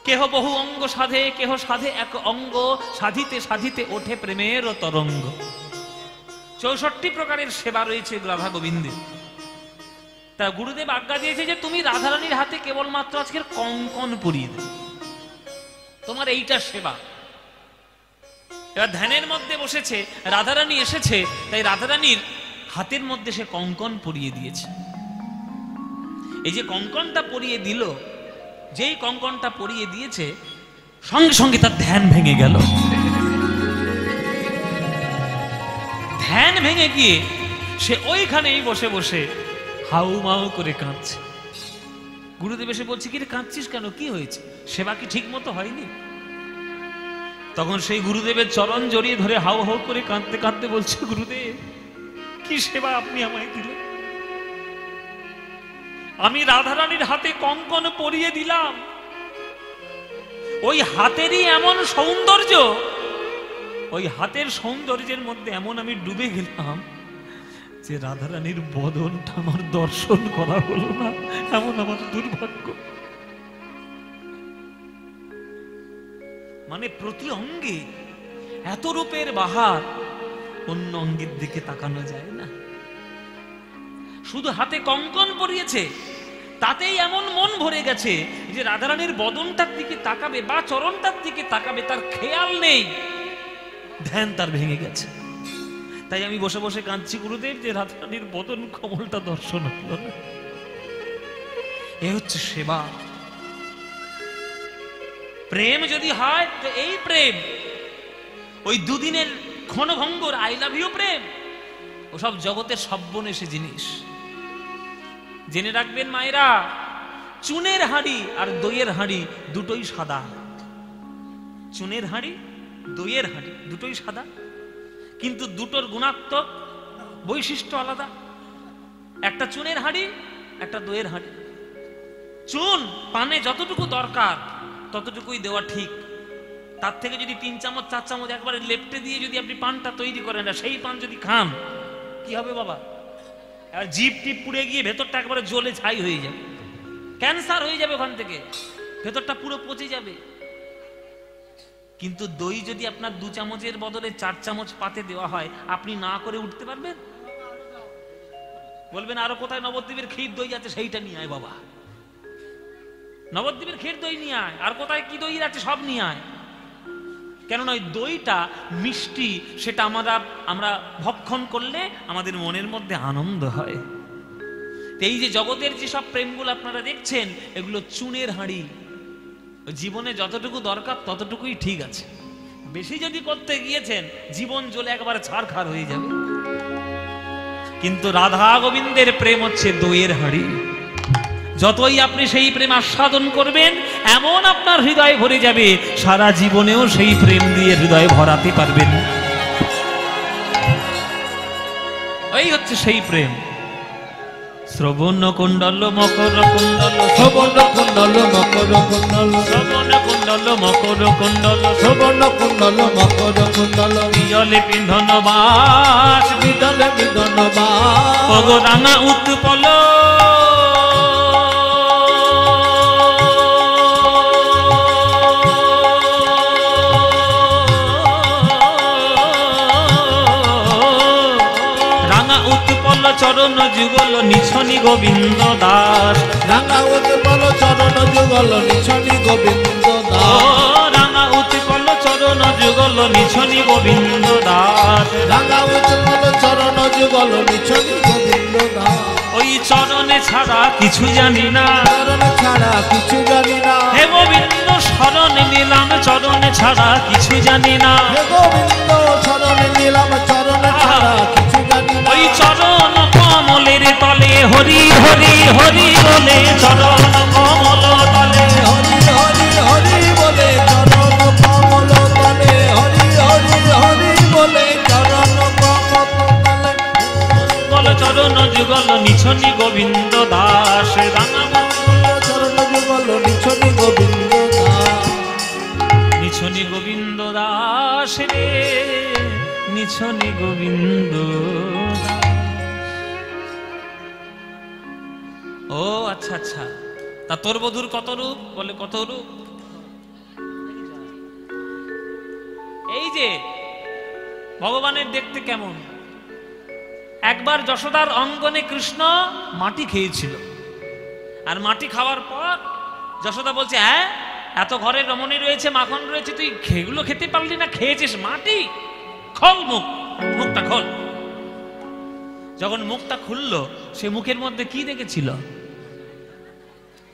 কেহ বহু অঙ্গ সাধে, কেহ সাধে এক অঙ্গ, সাধিতে সাধিতে ওঠে প্রেমের তরঙ্গ। 64 প্রকারের সেবা রয়েছে রাধা গোবিন্দের। তা গুরুদেব আজ্ঞা দিয়েছে যে তুমি রাধারানীর হাতে কেবলমাত্র আজকের কঙ্কন পরিয়ে দেবে, তোমার এইটা সেবা। এবার ধ্যানের মধ্যে বসেছে, রাধারানী এসেছে, তাই রাধারানীর হাতের মধ্যে সে কঙ্কন পরিয়ে দিয়েছে। এই যে কঙ্কনটা পরিয়ে দিল, যেই কঙ্কনটা পরিয়ে দিয়েছে, সঙ্গে সঙ্গে তার ধ্যান ভেঙে গেল। ধ্যান ভেঙে গিয়ে সে ওইখানেই বসে বসে হাউ মাউ করে কাঁদছে। গুরুদেব এসে বলছে, কি রে কাঁদছিস কেন, কি হয়েছে, সেবা কি ঠিক মতো হয়নি? তখন সেই গুরুদেবের চরণ জড়িয়ে ধরে হাউ হাউ করে কাঁদতে কাঁদতে বলছে, গুরুদেব কি সেবা আপনি আমায় দিলেন? আমি রাধারানীর হাতে কঙ্কন পরিয়ে দিলাম, ওই হাতেরই এমন সৌন্দর্য, ওই হাতের সৌন্দর্যের মধ্যে এমন আমি ডুবে গেলাম যে রাধারানীর বদনটা আমার দর্শন করা হলো না। এমন আমার দুর্ভাগ্য। মানে প্রতি অঙ্গে এত রূপের বাহার, অন্য অঙ্গের দিকে তাকানো যায় না। শুধু হাতে কঙ্কন পরিয়েছে, তাতেই এমন মন ভরে গেছে যে রাধারানীর বদনটার দিকে তাকাবে বা চরণটার দিকে তাকাবে তার খেয়াল নেই, ধ্যান তার ভেঙে গেছে। তাই আমি বসে বসে কাঁদছি, গুরুদেব যে রাধারানীর বদন কমলটা দর্শন হলো না। এ হচ্ছে সেবা। প্রেম যদি হয় তো এই প্রেম, ওই দুদিনের ক্ষণভঙ্গুর আই লাভ ইউ প্রেম, ওসব জগতের সর্বনেশে জিনিস। জেনে রাখবেন মায়েরা, চুনের হাঁড়ি আর দইয়ের হাঁড়ি দুটোই সাদা। চুনের হাঁড়ি, দইয়ের হাঁড়ি দুটোই সাদা, কিন্তু দুটোর গুণাত্মক বৈশিষ্ট্য আলাদা। একটা চুনের হাঁড়ি, একটা দইয়ের হাঁড়ি। চুন পানে যতটুকু দরকার ততটুকুই দেওয়া ঠিক। তার থেকে যদি 3 চামচ 4 চামচ একবারে লেপটে দিয়ে যদি আপনি পানটা তৈরি করেন, না সেই পান যদি খান কি হবে বাবা? আর জিভ টিপ পুড়ে গিয়ে ভেতরটা একবারে জ্বলে ছাই হয়ে যাবে, ক্যান্সার হয়ে যাবে, ওখান থেকে ভেতরটা পুরো পচে যাবে। কিন্তু দই যদি আপনার 2 চামচের বদলে 4 চামচ পাতে দেওয়া হয়, আপনি না করে উঠতে পারবেন? বলবেন আরো কোথায় নবদ্বীপের ক্ষীর দই আছে সেইটা নিয়ে আয় বাবা, নবদ্বীপের ক্ষীর দই নিয়ে আয়, আর কোথায় কি দই আছে সব নিয়ে আয়। কেননা ওই দইটা মিষ্টি, সেটা আমরা ভক্ষণ করলে আমাদের মনের মধ্যে আনন্দ হয়। এই যে জগতের যেসব প্রেমগুলো আপনারা দেখছেন, এগুলো চুনের হাঁড়ি। জীবনে যতটুকু দরকার ততটুকুই ঠিক আছে, বেশি যদি করতে গিয়েছেন জীবন জ্বলে একবারে ছারখার হয়ে যাবে। কিন্তু রাধা গোবিন্দের প্রেম হচ্ছে দইয়ের হাঁড়ি। যতই আপনি সেই প্রেম আস্বাদন করবেন, এমন আপনার হৃদয় ভরে যাবে, সারা জীবনেও সেই প্রেম দিয়ে হৃদয় ভরাতে পারবেন। ওই হচ্ছে সেই প্রেম। শ্রবণ কুণ্ডল মকর কুণ্ডল, শ্রবণ কুণ্ডল মকর কুণ্ডল, শ্রবণ কুণ্ডল মকর কুণ্ডল, শ্রবণ কুণ্ডল মকর কুণ্ডল, বিয়লে পিন্ধন বাস, বিদলে বিদন পগ রাঙা উৎপল, চরণ যুগল নিছনি গোবিন্দ দাস, রাঙা উৎপল চরণ যুগল নিছনি গোবিন্দ ও দাস, রাঙা উৎপল চরণ যুগল নিছনি গোবিন্দ দাস, রাঙা উৎপল চরণ যুগল নিছনি গোবিন্দ দাস। ওই চরণে ছাড়া কিছু জানি না, চরণ ছাড়া কিছু জানি না, হে গোবিন্দ শরণ নিলাম চরণে ছাড়া কিছু জানি না, হে গোবিন্দ শরণ নিলাম চরণ ছাড়া কিছু জানি না। ওই চরণ কমলের তলে হরি হরি হরি বলে, চরণ কমল তলে হরি হরি হরি বলে চরণ কমল তলে, হরি হরি হরি বলে চরণ কমল তলে, বল চরণ যুগল নিছনি গোবিন্দ দাস, রাঙা চরণ যুগল নিছনি গোবিন্দ দাস, নিছনি গোবিন্দ দাস রে, নিছনি গোবিন্দ দাস। ও আচ্ছা আচ্ছা, তা তোর বধুর কত রূপ? বলে কত রূপ? এই যে ভগবানের দেখতে কেমন। একবার যশোদার অঙ্গনে কৃষ্ণ মাটি খেয়েছিল, আর মাটি খাওয়ার পর যশোদা বলছে, হ্যাঁ এত ঘরে রমণী রয়েছে, মাখন রয়েছে, তুই খেগুলো খেতে পারলি না, খেয়েছিস মাটি? খোল মুখ, মুখটা খোল। যখন মুখটা খুললো, সে মুখের মধ্যে কি দেখেছিল?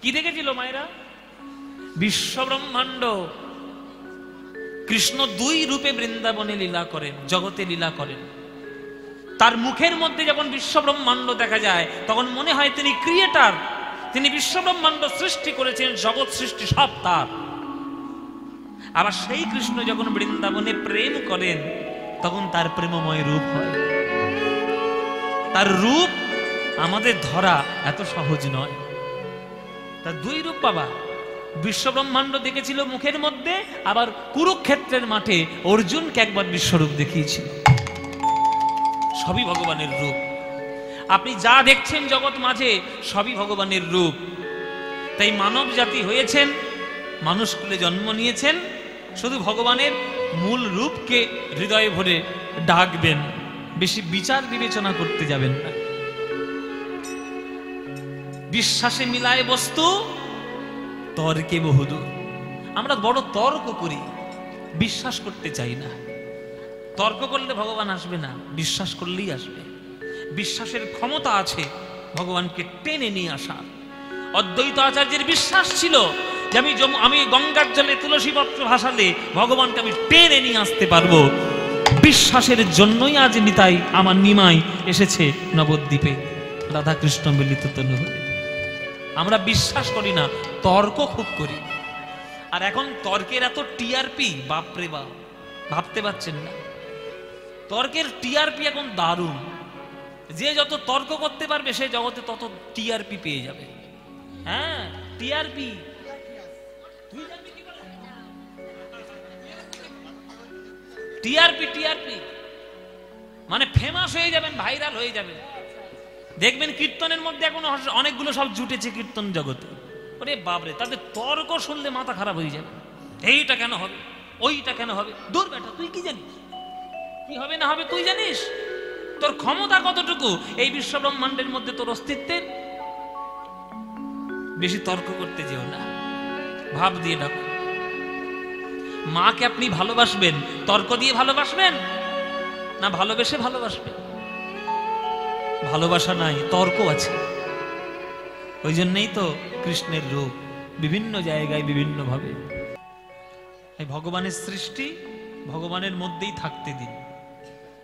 কি দেখেছিল মায়েরা? বিশ্ব ব্রহ্মাণ্ড। কৃষ্ণ দুই রূপে বৃন্দাবনে লীলা করেন, জগতে লীলা করেন। তার মুখের মধ্যে যখন বিশ্ব ব্রহ্মাণ্ড দেখা যায়, তখন মনে হয় তিনি ক্রিয়েটার, তিনি বিশ্ব ব্রহ্মাণ্ড সৃষ্টি করেছেন, জগৎ সৃষ্টি সব তার। আবার সেই কৃষ্ণ যখন বৃন্দাবনে প্রেম করেন, তখন তার প্রেমময় রূপ হয়। তার রূপ আমাদের ধরা এত সহজ নয়। তার দুই রূপ বাবা, বিশ্ব ব্রহ্মাণ্ড দেখেছিল মুখের মধ্যে, আবার কুরুক্ষেত্রের মাঠে অর্জুনকে একবার বিশ্বরূপ দেখিয়েছিল। সবই ভগবানের রূপ। আপনি যা দেখছেন জগৎ মাঝে, সবই ভগবানের রূপ। তাই মানব জাতি হয়েছেন, মানুষ কুলে জন্ম নিয়েছেন, শুধু ভগবানের মূল রূপকে হৃদয়ে ভরে ডাকবেন, বেশি বিচার বিবেচনা করতে যাবেন না। বিশ্বাসে মিলায় বস্তু, তর্কে বহুদূর। আমরা বড় তর্ক করি, বিশ্বাস করতে চাই না। তর্ক করলে ভগবান আসবে না, বিশ্বাস করলেই আসবে। বিশ্বাসের ক্ষমতা আছে ভগবানকে টেনে নিয়ে আসা। অদ্বৈত আচার্যের বিশ্বাস ছিল যে আমি গঙ্গার জলে তুলসী পত্র ভাসালে ভগবানকে আমি টেনে নিয়ে আসতে পারবো। বিশ্বাসের জন্যই আজ নিতাই আমার নিমাই এসেছে নবদ্বীপে, রাধা কৃষ্ণ মিলিত তনু হয়ে। আমরা বিশ্বাস করি না, তর্ক খুব করি। আর এখন তর্কের এত টিআরপি, বাপরে বাপ, ভাবতে পারছেন না। তর্কের টিআরপি এখন দারুণ। যে যত তর্ক করতে পারবে, সে জগতে তত টিআরপি পেয়ে যাবে। হ্যাঁ, টিআরপি। টিআরপি টিআরপি মানে ফেমাস হয়ে যাবেন, ভাইরাল হয়ে যাবেন। দেখবেন কীর্তনের মধ্যে এখন অনেকগুলো সব জুটেছে কীর্তন জগতে। ওরে বাপরে, তাদের তর্ক শুনলে মাথা খারাপ হয়ে যাবে। এইটা কেন হবে, ওইটা কেন হবে? দূর বেটা, তুই কি জানিস? কি হবে না হবে তুই জানিস? তোর ক্ষমতা কতটুকু এই বিশ্ব ব্রহ্মাণ্ডের মধ্যে তোর অস্তিত্বের? বেশি তর্ক করতে যেও না, ভাব দিয়ে ডাকো। মাকে আপনি ভালোবাসবেন, তর্ক দিয়ে ভালোবাসবেন না ভালোবেসে ভালোবাসবেন? ভালোবাসা নাই, তর্ক আছে। ওই জন্যই তো কৃষ্ণের রূপ বিভিন্ন জায়গায় বিভিন্ন ভাবে। ভগবানের সৃষ্টি ভগবানের মধ্যেই থাকতে দিন,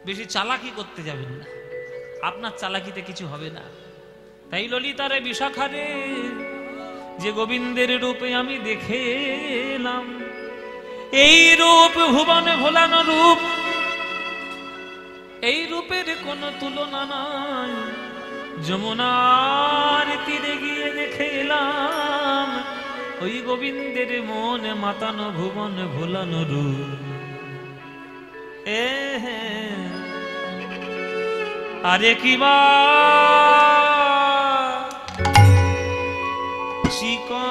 বেশি চালাকি করতে যাবেন না, আপনার চালাকিতে কিছু হবে না। তাই ললিতারে বিশাখারে যে গোবিন্দের রূপে আমি দেখেলাম, এই রূপ ভুবনে ভোলানো রূপ, এই রূপের কোনো তুলনা নাই। যমুনার তীরে গিয়ে দেখে এলাম ওই গোবিন্দের মন মাতানো ভুবন ভুলানো রূপ। আরে কিবা চিকন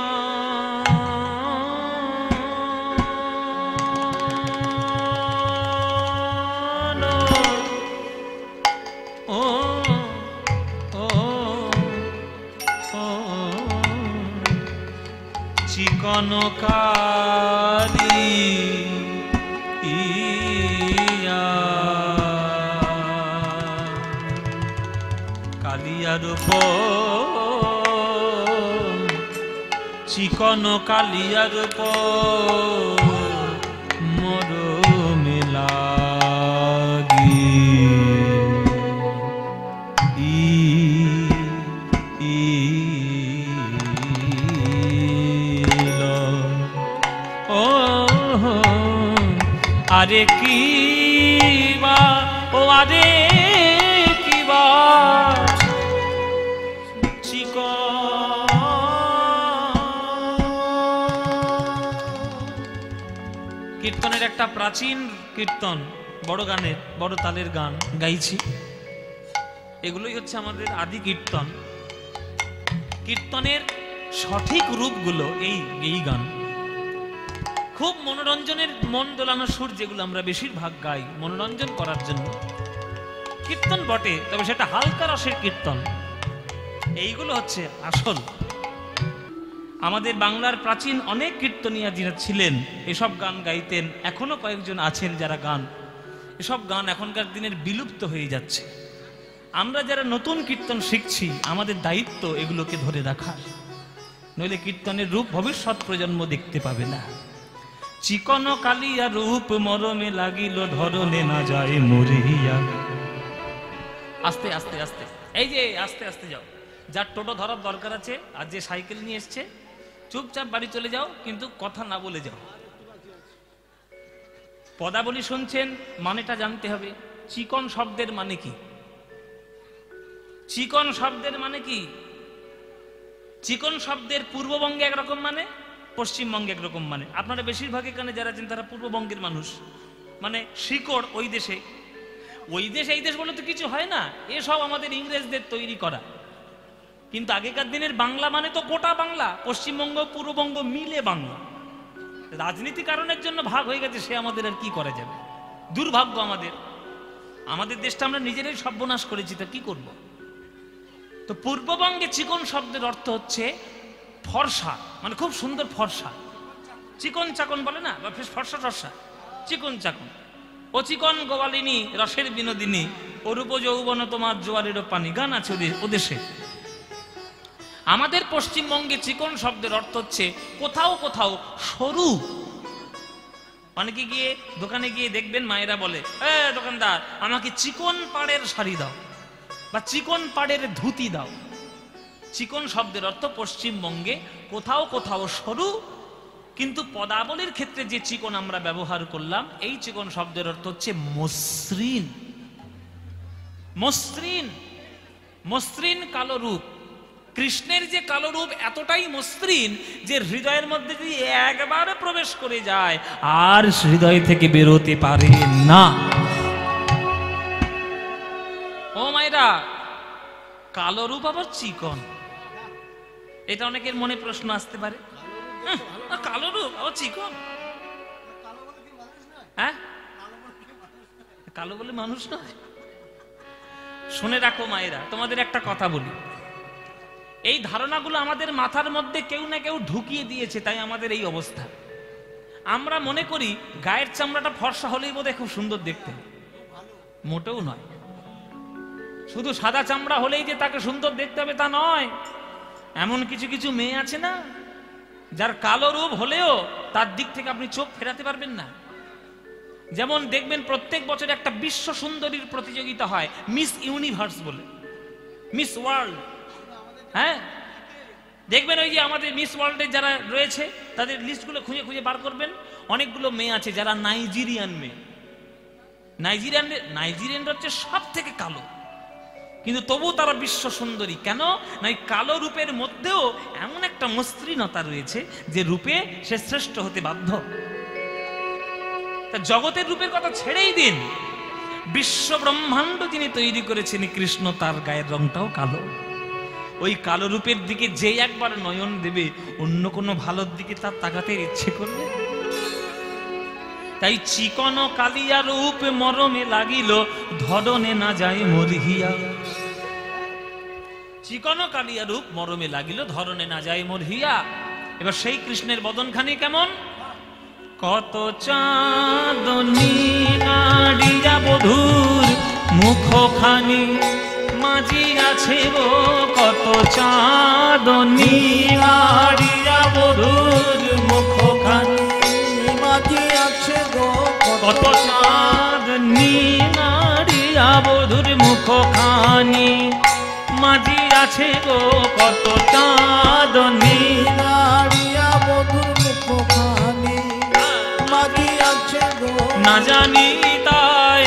ও ও ও চিকন কালি কালিয়ার চিকন কালিয়ার মোর মেলাগি ও আরে কি বা ও আরে কি বা কীর্তনের একটা প্রাচীন কীর্তন, বড় গানের বড় তালের গান গাইছি। এগুলোই হচ্ছে আমাদের আদি কীর্তন। কীর্তনের সঠিক রূপগুলো এই গান। খুব মনোরঞ্জনের, মন দোলানো সুর যেগুলো আমরা বেশিরভাগ গাই মনোরঞ্জন করার জন্য। কীর্তন বটে, তবে সেটা হালকা রসের কীর্তন। এইগুলো হচ্ছে আসল। আমাদের বাংলার প্রাচীন অনেক কীর্তনিয়া যারা ছিলেন এসব গান গাইতেন। এখনো কয়েকজন আছেন যারা গান, এসব গান এখনকার দিনের বিলুপ্ত হয়ে যাচ্ছে। আমরা যারা নতুন কীর্তন শিখছি আমাদের দায়িত্ব এগুলোকে ধরে রাখা, নইলে কীর্তনের রূপ ভবিষ্যৎ প্রজন্ম দেখতে পাবে না। চিকন কালিয়া রূপ মরমে লাগিল ধরনে না যায় মরিয়া। আস্তে আস্তে আস্তে, এই যে আস্তে আস্তে যাও। যার টোটো ধরার দরকার আছে আর যে সাইকেল নিয়ে এসছে চুপচাপ বাড়ি চলে যাও, কিন্তু কথা না বলে যাও। পদাবলী শুনছেন, মানেটা জানতে হবে। চিকন শব্দের মানে কি? চিকন শব্দের মানে কি? চিকন শব্দের পূর্ববঙ্গে একরকম মানে, পশ্চিমবঙ্গে একরকম মানে। আপনারা বেশিরভাগ এখানে যারা আছেন তারা পূর্ববঙ্গের মানুষ, মানে শিকড় ওই দেশে। ওই দেশ এই দেশ বলে তো কিছু হয় না, এসব আমাদের ইংরেজদের তৈরি করা। কিন্তু আগেকার দিনের বাংলা মানে তো গোটা বাংলা, পশ্চিমবঙ্গ পূর্ববঙ্গ মিলে বাংলা। রাজনীতি কারণের জন্য ভাগ হয়ে গেছে, সে আমাদের আর কি করা যাবে। দুর্ভাগ্য আমাদের, আমাদের দেশটা আমরা নিজেরাই সর্বনাশ করেছি, তা কি করব। তো পূর্ববঙ্গে চিকন শব্দের অর্থ হচ্ছে ফর্সা, মানে খুব সুন্দর ফর্সা। চিকন চাকন বলে না, বা ফর্সা টর্সা, চিকন চাকন। ও চিকন গোয়ালিনী রসের বিনোদিনী, অরূপ যৌবন তোমার জোয়ারেরও পানি, গান আছে ওদেশে। আমাদের পশ্চিমবঙ্গে চিকন শব্দের অর্থ হচ্ছে কোথাও কোথাও সরু। অনেকে গিয়ে দোকানে গিয়ে দেখবেন মায়েরা বলে, দোকানদার আমাকে চিকন পাড়ের শাড়ি দাও বা চিকন পাড়ের ধুতি দাও। চিকন শব্দের অর্থ পশ্চিমবঙ্গে কোথাও কোথাও সরু, কিন্তু পদাবলীর ক্ষেত্রে যে চিকন আমরা ব্যবহার করলাম, এই চিকন শব্দের অর্থ হচ্ছে মসৃণ। মসৃণ, মসৃণ কালো রূপ। কৃষ্ণের যে কালো রূপ এতটাই মসৃণ যে হৃদয়ের মধ্যে যদি একবার প্রবেশ করে যায় আর হৃদয় থেকে বেরোতে পারে না। ও মায়েরা, কালো রূপ আবার চিকন, এটা অনেকের মনে প্রশ্ন আসতে পারে। কালো রূপ আবার চিকন, হ্যাঁ কালো বলে মানুষ নয়। শুনে রাখো মায়েরা, তোমাদের একটা কথা বলি। এই ধারণাগুলো আমাদের মাথার মধ্যে কেউ না কেউ ঢুকিয়ে দিয়েছে, তাই আমাদের এই অবস্থা। আমরা মনে করি গায়ের চামড়াটা ফর্সা হলেই বোধহয় খুব সুন্দর দেখতে, মোটেও নয়। শুধু সাদা চামড়া হলেই যে তাকে সুন্দর দেখতে হবে তা নয়। এমন কিছু কিছু মেয়ে আছে না, যার কালো রূপ হলেও তার দিক থেকে আপনি চোখ ফেরাতে পারবেন না। যেমন দেখবেন প্রত্যেক বছর একটা বিশ্ব সুন্দরীর প্রতিযোগিতা হয়, মিস ইউনিভার্স বলে, মিস ওয়ার্ল্ড। হ্যাঁ, দেখবেন ওই যে আমাদের মিস ওয়ার্ল্ডের যারা রয়েছে তাদের লিস্টগুলো খুঁজে খুঁজে বার করবেন। অনেকগুলো মেয়ে আছে যারা নাইজেরিয়ান মেয়ে। নাইজেরিয়ানরা হচ্ছে সব থেকে কালো, কিন্তু তবু তারা বিশ্ব সুন্দরী। কেন না, এই কালো রূপের মধ্যেও এমন একটা মসৃণতা রয়েছে যে রূপে সে শ্রেষ্ঠ হতে বাধ্য। তা জগতের রূপের কথা ছেড়েই দিন, বিশ্ব ব্রহ্মাণ্ড যিনি তৈরি করেছেন কৃষ্ণ, তার গায়ের রংটাও কালো। ওই কালো রূপের দিকে যে একবার নয়ন দেবে, অন্য কোনো ভালোর দিকে তার তাকাতে ইচ্ছে করবে? তাই চিকন কালিয়া রূপ মরমে লাগিল, ধরনে না যায় মরহিয়া। চিকন কালিয়া রূপ মরমে লাগিল, ধরনে না যায় মরহিয়া। এবার সেই কৃষ্ণের বদনখানি কেমন? কত চাঁদনি আড়িয়া বধূর মুখখানি মাঝি আছে গো, কত চাঁদনি আড়িয়া বধূর মুখখানি মাঝি আছে গো, কত চাঁদনি আড়িয়া বধূর মুখখানি মাঝি আছে গো, কত চাঁদনি নাড়িয়া বধূর মুখখানি মাঝি আছে গো, না জানি তাই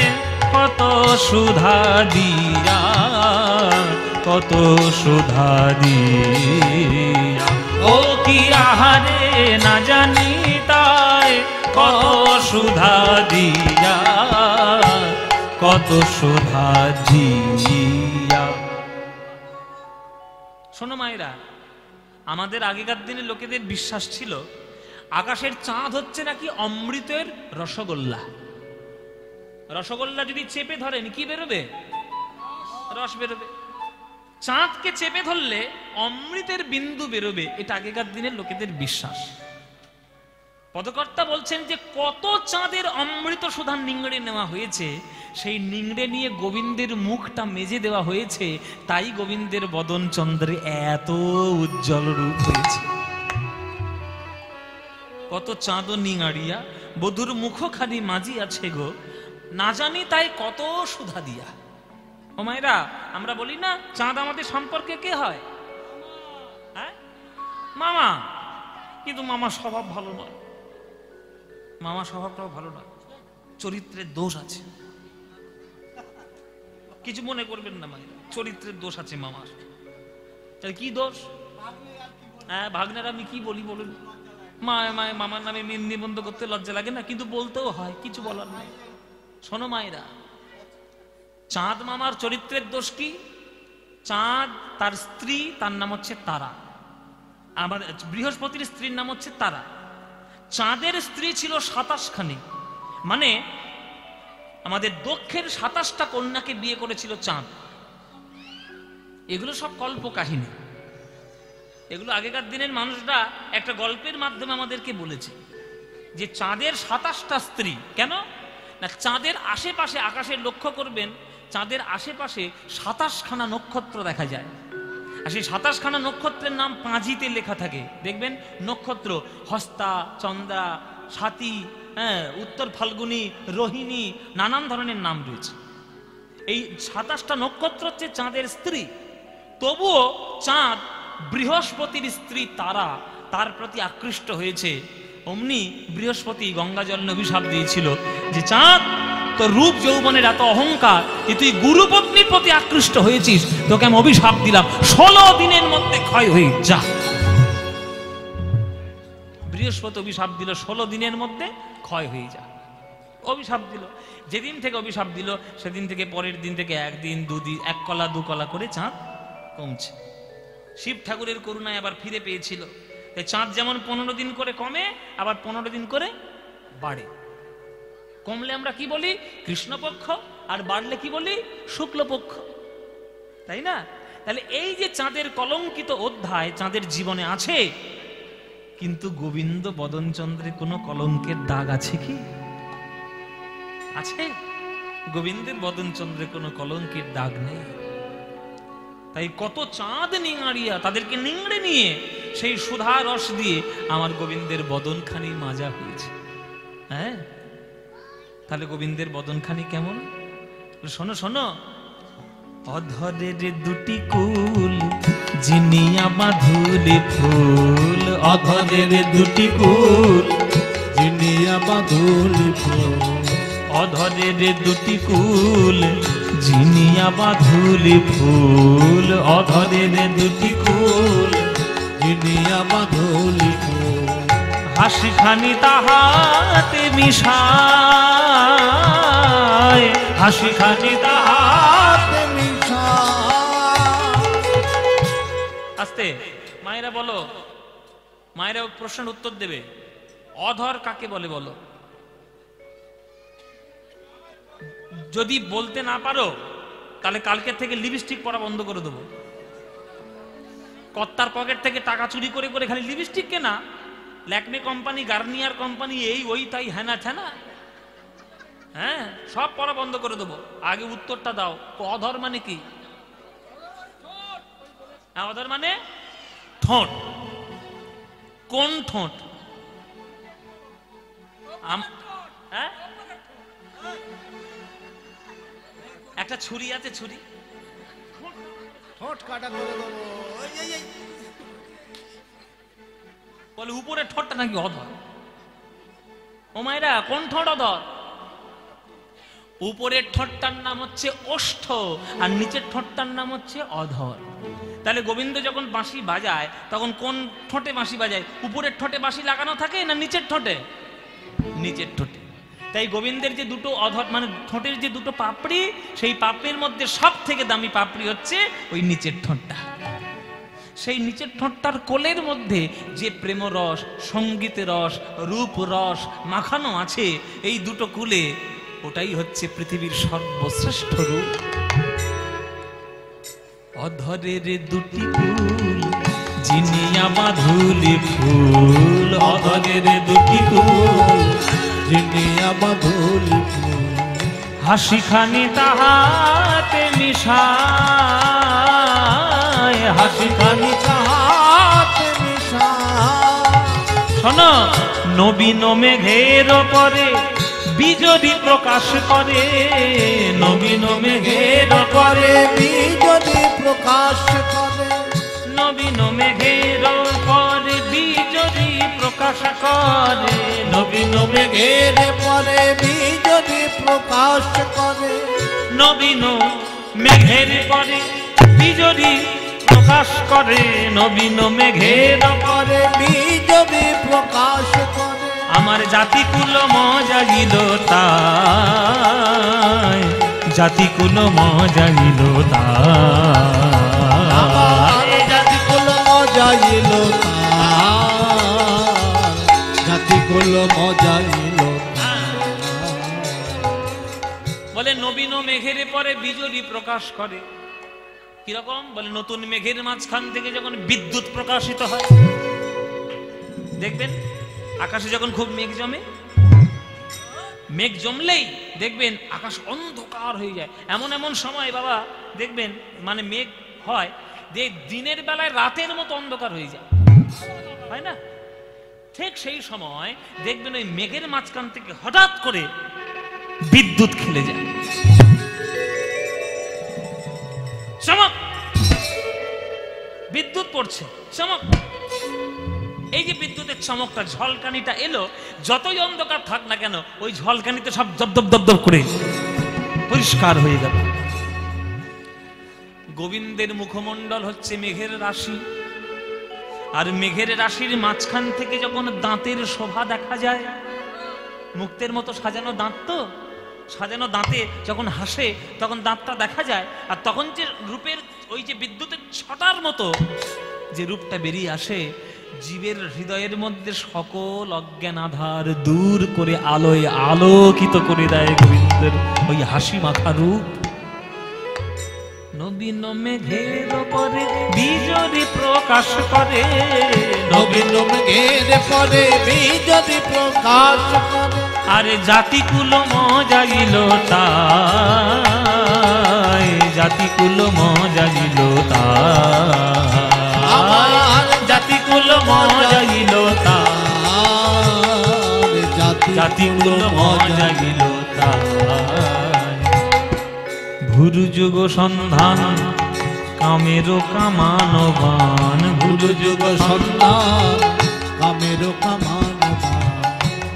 কত সুধা দিয়া, কত সুধা দিয়া। ও কি আহারে না জানি তাই কত সুধা দিয়া, কত সুধা দিয়া। শোনো মায়েরা, আমাদের আগেকার দিনে লোকেদের বিশ্বাস ছিল আকাশের চাঁদ হচ্ছে নাকি অমৃতের রসগোল্লা। রসগোল্লা যদি চেপে ধরেন কি বেরোবে? রস বেরোবে। চাঁদকে চেপে ধরলে অমৃতের বিন্দু বেরোবে, এটা আগেকার দিনের লোকেদের বিশ্বাস। পদকর্তা বলছেন যে কত চাঁদের অমৃত সুধা নিংড়ে নেওয়া হয়েছে, সেই নিংড়ে নিয়ে গোবিন্দের মুখটা মেজে দেওয়া হয়েছে, তাই গোবিন্দের বদন চন্দ্রে এত উজ্জ্বল রূপ হয়েছে। কত চাঁদ নিঙাড়িয়া বধুর মুখখানি মাঝি আছে গো, না জানি তাই কত সুধা দিয়া। ও মায়েরা, আমরা বলি না চাঁদ আমাদের সম্পর্কে কে হয়? হ্যাঁ, মামা। কিন্তু মামা স্বভাব ভালো নয়, মামা স্বভাবটাও ভালো নয়, চরিত্রের দোষ আছে। কিছু মনে করবেন না মায়েরা, চরিত্রের দোষ আছে মামার। তাহলে কি দোষ? হ্যাঁ, ভাগ্নের আমি কি বলি বলুন? মামার নামে নিবন্ধ করতে লজ্জা লাগে না? কিন্তু বলতেও হয়, কিছু বলার নেই। শোনো মায়েরা, চাঁদ মামার চরিত্রের দোষ কি? চাঁদ, তার স্ত্রী, তার নাম হচ্ছে তারা। আমাদের বৃহস্পতির স্ত্রীর নাম হচ্ছে তারা। চাঁদের স্ত্রী ছিল 27 খানি, মানে আমাদের দক্ষের 27টা কন্যাকে বিয়ে করেছিল চাঁদ। এগুলো সব কল্প কাহিনী, এগুলো আগেকার দিনের মানুষরা একটা গল্পের মাধ্যমে আমাদেরকে বলেছে যে চাঁদের 27টা স্ত্রী। কেন না, চাঁদের আশেপাশে আকাশে লক্ষ্য করবেন, চাঁদের আশেপাশে 27 খানা নক্ষত্র দেখা যায়। আর সেই 27 খানা নক্ষত্রের নাম পাঁজিতে লেখা থাকে। দেখবেন নক্ষত্র হস্তা, চন্দ্রা, সাথী, হ্যাঁ, উত্তর ফাল্গুনী, রোহিণী, নানান ধরনের নাম রয়েছে। এই 27টা নক্ষত্র হচ্ছে চাঁদের স্ত্রী। তবুও চাঁদ বৃহস্পতির স্ত্রী তারা, তার প্রতি আকৃষ্ট হয়েছে। অমনি বৃহস্পতি গঙ্গা জল অভিশাপ দিয়েছিল যে চাঁদ, তোর রূপ যৌবনের এত অহংকার যে তুই গুরুপত্নীর প্রতি আকৃষ্ট হয়েছিস, তোকে আমি অভিশাপ দিলাম, 16 দিনের মধ্যে ক্ষয় হয়ে যা। বৃহস্পতি অভিশাপ দিল 16 দিনের মধ্যে ক্ষয় হয়ে যা, অভিশাপ দিল। যেদিন থেকে অভিশাপ দিল সেদিন থেকে পরের দিন থেকে একদিন, দুদিন, 1 কলা 2 কলা করে চাঁদ কমছে। শিব ঠাকুরের করুণায় আবার ফিরে পেয়েছিল। চাঁদ যেমন 15 দিন করে কমে, আবার 15 দিন করে বাড়ে। কমলে আমরা কি বলি? কৃষ্ণপক্ষ, আর বাড়লে কি বলি? শুক্লপক্ষ, তাই না? তাহলে এই যে চাঁদের কলঙ্কিত অধ্যায় চাঁদের জীবনে আছে, কিন্তু গোবিন্দ বদনচন্দ্রে কোনো কলঙ্কের দাগ আছে কি? আছে? গোবিন্দের বদনচন্দ্রে কোনো কলঙ্কের দাগ নেই। তাই কত চাঁদ নিঙাড়িয়া, তাদেরকে নিংড়ে নিয়ে সেই সুধা রস দিয়ে আমার গোবিন্দের বদনখানি মাজা হয়েছে। হ্যাঁ, তাহলে গোবিন্দের বদনখানি কেমন? শোনো শোনো, অধরের 2টি কুল জিনিয়া মাধুরী ফুল, অধরের 2টি কুল জিনিয়া মাধুরী ফুল, অধরের দুটি কুল ঝিনিয়া বাঁধুলি ফুল, অধরের দুটি কুল ঝিনিয়া বাঁধুলি ফুল, হাসি খানি তাহাতে মিশায়, হাসি খানি তাহাতে আস্তে। মায়েরা বলো, মায়েরা প্রশ্নের উত্তর দেবে, অধর কাকে বলে বলো? যদি বলতে না পারো তাহলে কালকে থেকে লিপস্টিক পরা বন্ধ করে দেবো। কর্তার পকেট থেকে টাকা চুরি করে করে খালি লিপস্টিক কেনা, ল্যাকমে কোম্পানি, গার্নিয়ার কোম্পানি, এই ওই তাই হ্যানা ছ্যানা, হ্যাঁ সব পড়া বন্ধ করে দেবো। আগে উত্তরটা দাও, অধর মানে কি? অধর মানে ঠোঁট। কোন ঠোঁট? হ্যাঁ, একটা ছুরি আছে, ছুরি, ঠোঁট কাটা করে দেবো। বলে উপরের ঠোঁটটা নাকি অধর। ও মায়েরা, কোন ঠোঁট অধর? উপরের ঠোঁটটার নাম হচ্ছে ওষ্ঠ, আর নিচের ঠোঁটটার নাম হচ্ছে অধর। তাহলে গোবিন্দ যখন বাঁশি বাজায় তখন কোন ঠোঁটে বাঁশি বাজায়? উপরের ঠোঁটে বাঁশি লাগানো থাকে না নিচের ঠোঁটে? নিচের ঠোঁটে। তাই গোবিন্দের যে দুটো অধর মানে ঠোঁটের যে দুটো পাপড়ি, সেই পাপড়ির মধ্যে সব থেকে দামি পাপড়ি হচ্ছে ওই নিচের ঠোঁটটা। সেই নিচের ঠোঁটটার কোলের মধ্যে যে প্রেম রস, সঙ্গীত রস, রূপ রস মাখানো আছে এই দুটো কুলে, ওটাই হচ্ছে পৃথিবীর সর্বশ্রেষ্ঠ রূপ। অধরের দুটি কুল ঝিনিয়া বাঁধুলি ফুল, অধরের দুটি কুল ঝিনিয়া বাঁধুলি ফুল, হাসি খানি তাহাতে মিশায়, হাসি খানি তাহাতে মিশায়। শোনো, নবীন মেঘের পরে বিজলি প্রকাশ করে, নবীন মেঘের পরে বিজলি প্রকাশ করে, নবীন মেঘের পরে বিজলি প্রকাশ করে, নবীন মেঘের পরে বিজলি প্রকাশ করে, নবীন মেঘের পরে বিজলি প্রকাশ করে, নবীন মেঘের পরে বিজলি প্রকাশ করে। আমার জাতিকুল মজাইল তাই, জাতিকুল মজাইল তাই, জাতিকুল মজাইল তাই, জাতিকুল মজাইল। বলে নবীন মেঘের পরে বিজলি প্রকাশ করে। কিরকম? বলে নতুন মেঘের মাঝখান থেকে যখন বিদ্যুৎ প্রকাশিত হয়, দেখবেন আকাশে যখন খুব মেঘ জমে, মেঘ জমলেই দেখবেন আকাশ অন্ধকার হয়ে যায়। এমন এমন সময় বাবা দেখবেন মানে মেঘ হয় যে দিনের বেলায় রাতের মতো অন্ধকার হয়ে যায়, হয় না? ঠিক সেই সময় দেখবেন ওই মেঘের মাঝখান থেকে হঠাৎ করে বিদ্যুৎ খেলে যায়, চমক, বিদ্যুৎ পড়ছে, চমক। এই যে বিদ্যুতের চমকটা, ঝলকানিটা এলো, যতই অন্ধকার থাক না কেন ওই ঝলকানিতে সব দপদপ দপদপ করে পরিষ্কার হয়ে গেল। গোবিন্দের মুখমণ্ডল হচ্ছে মেঘের রাশি, আর মেঘের রাশির মাঝখান থেকে যখন দাঁতের শোভা দেখা যায়, মুক্তের মতো সাজানো দাঁত, তো সাজানো দাঁতে যখন হাসে তখন দাঁতটা দেখা যায়, আর তখন যে রূপের ওই যে বিদ্যুতের ছটার মতো যে রূপটা বেরিয়ে আসে, জীবের হৃদয়ের মধ্যে সকল অজ্ঞান আধার দূর করে আলোয় আলোকিত করে দেয় গোবিন্দের ওই হাসি মাখা রূপ। নবীন মেঘের পরে বিজলি প্রকাশ করে, নবীন মেঘের পরে বিজলি প্রকাশ করে, আরে জাতিকুল মজাইল তাই, জাতিকুল মজাইল তাই, জাতিকুল মজাইল তাই, জাতিকুল মজাইল তাই। ভুরু যুগ সন্ধান কামেরও কামানবান, ভুরু যুগ সন্ধান কামেরও কামান,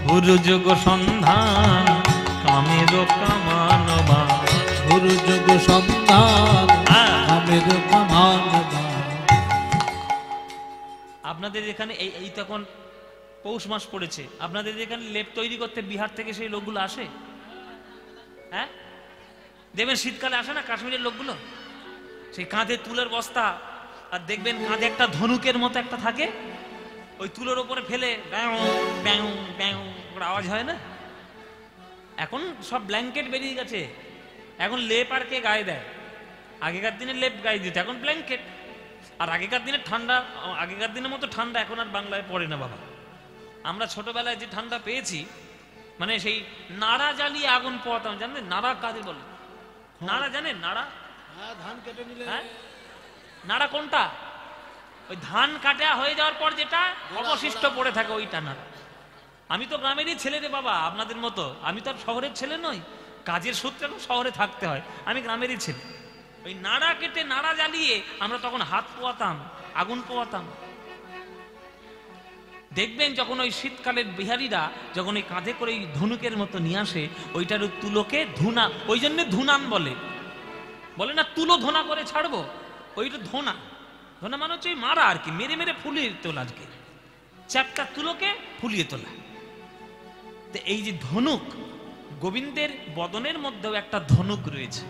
ভুরু যুগ সন্ধান কামের কামান বান। গুরু যুগ সন্ধান কামের কামান বান। আপনাদের এখানে এই তখন পৌষ মাস পড়েছে, আপনাদের এখানে লেপ তৈরি করতে বিহার থেকে সেই লোকগুলো আসে? হ্যাঁ, দেখবেন শীতকালে আসে না কাশ্মীরের লোকগুলো, সেই কাঁধে তুলের বস্তা, আর দেখবেন কাঁধে একটা ধনুকের মতো একটা থাকে, ওই তুলোর ওপরে ফেলে ব্যাং ব্যাং ব্যাং করে আওয়াজ হয় না। এখন সব ব্ল্যাঙ্কেট বেরিয়ে গেছে, এখন লেপ আর কে গায়ে দেয়? আগেকার দিনে লেপ গায়ে দিত, এখন ব্ল্যাঙ্কেট। আর আগেকার দিনে ঠান্ডা, আগেকার দিনের মতো ঠান্ডা এখন আর বাংলায় পড়ে না বাবা। আমরা ছোটবেলায় যে ঠান্ডা পেয়েছি, মানে সেই নাড়া জ্বালিয়ে আগুন পোয়াতাম, জানেন নাড়া কাজে বলে? নাড়া জানেন? নাড়া, ধান কেটে নিলে, হ্যাঁ নাড়া কোনটা? ওই ধান কাটা হয়ে যাওয়ার পর যেটা অবশিষ্ট পড়ে থাকে ওইটা নাড়া। আমি তো গ্রামেরই ছেলে রে বাবা, আপনাদের মতো আমি তো আর শহরের ছেলে নই, কাজের সূত্রে শহরে থাকতে হয়, আমি গ্রামেরই ছেলে। ওই নাড়া কেটে নাড়া জ্বালিয়ে আমরা তখন হাত পোয়াতাম, আগুন পোয়াতাম। দেখবেন যখন ওই শীতকালের বিহারীরা যখন ওই কাঁধে করে ওই ধনুকের মতো নিয়ে আসে, ওইটার তুলোকে ধুনা, ওই জন্য ধুনান বলে, বলে না তুলো ধোনা করে ছাড়বো, ওইটা ধোনা। ধোনা মানে হচ্ছে মারা আর কি, মেরে মেরে ফুলিয়ে তোলা, আজকে চ্যাপটা তুলোকে ফুলিয়ে তোলা। তো এই যে ধনুক, গোবিন্দের বদনের মধ্যেও একটা ধনুক রয়েছে।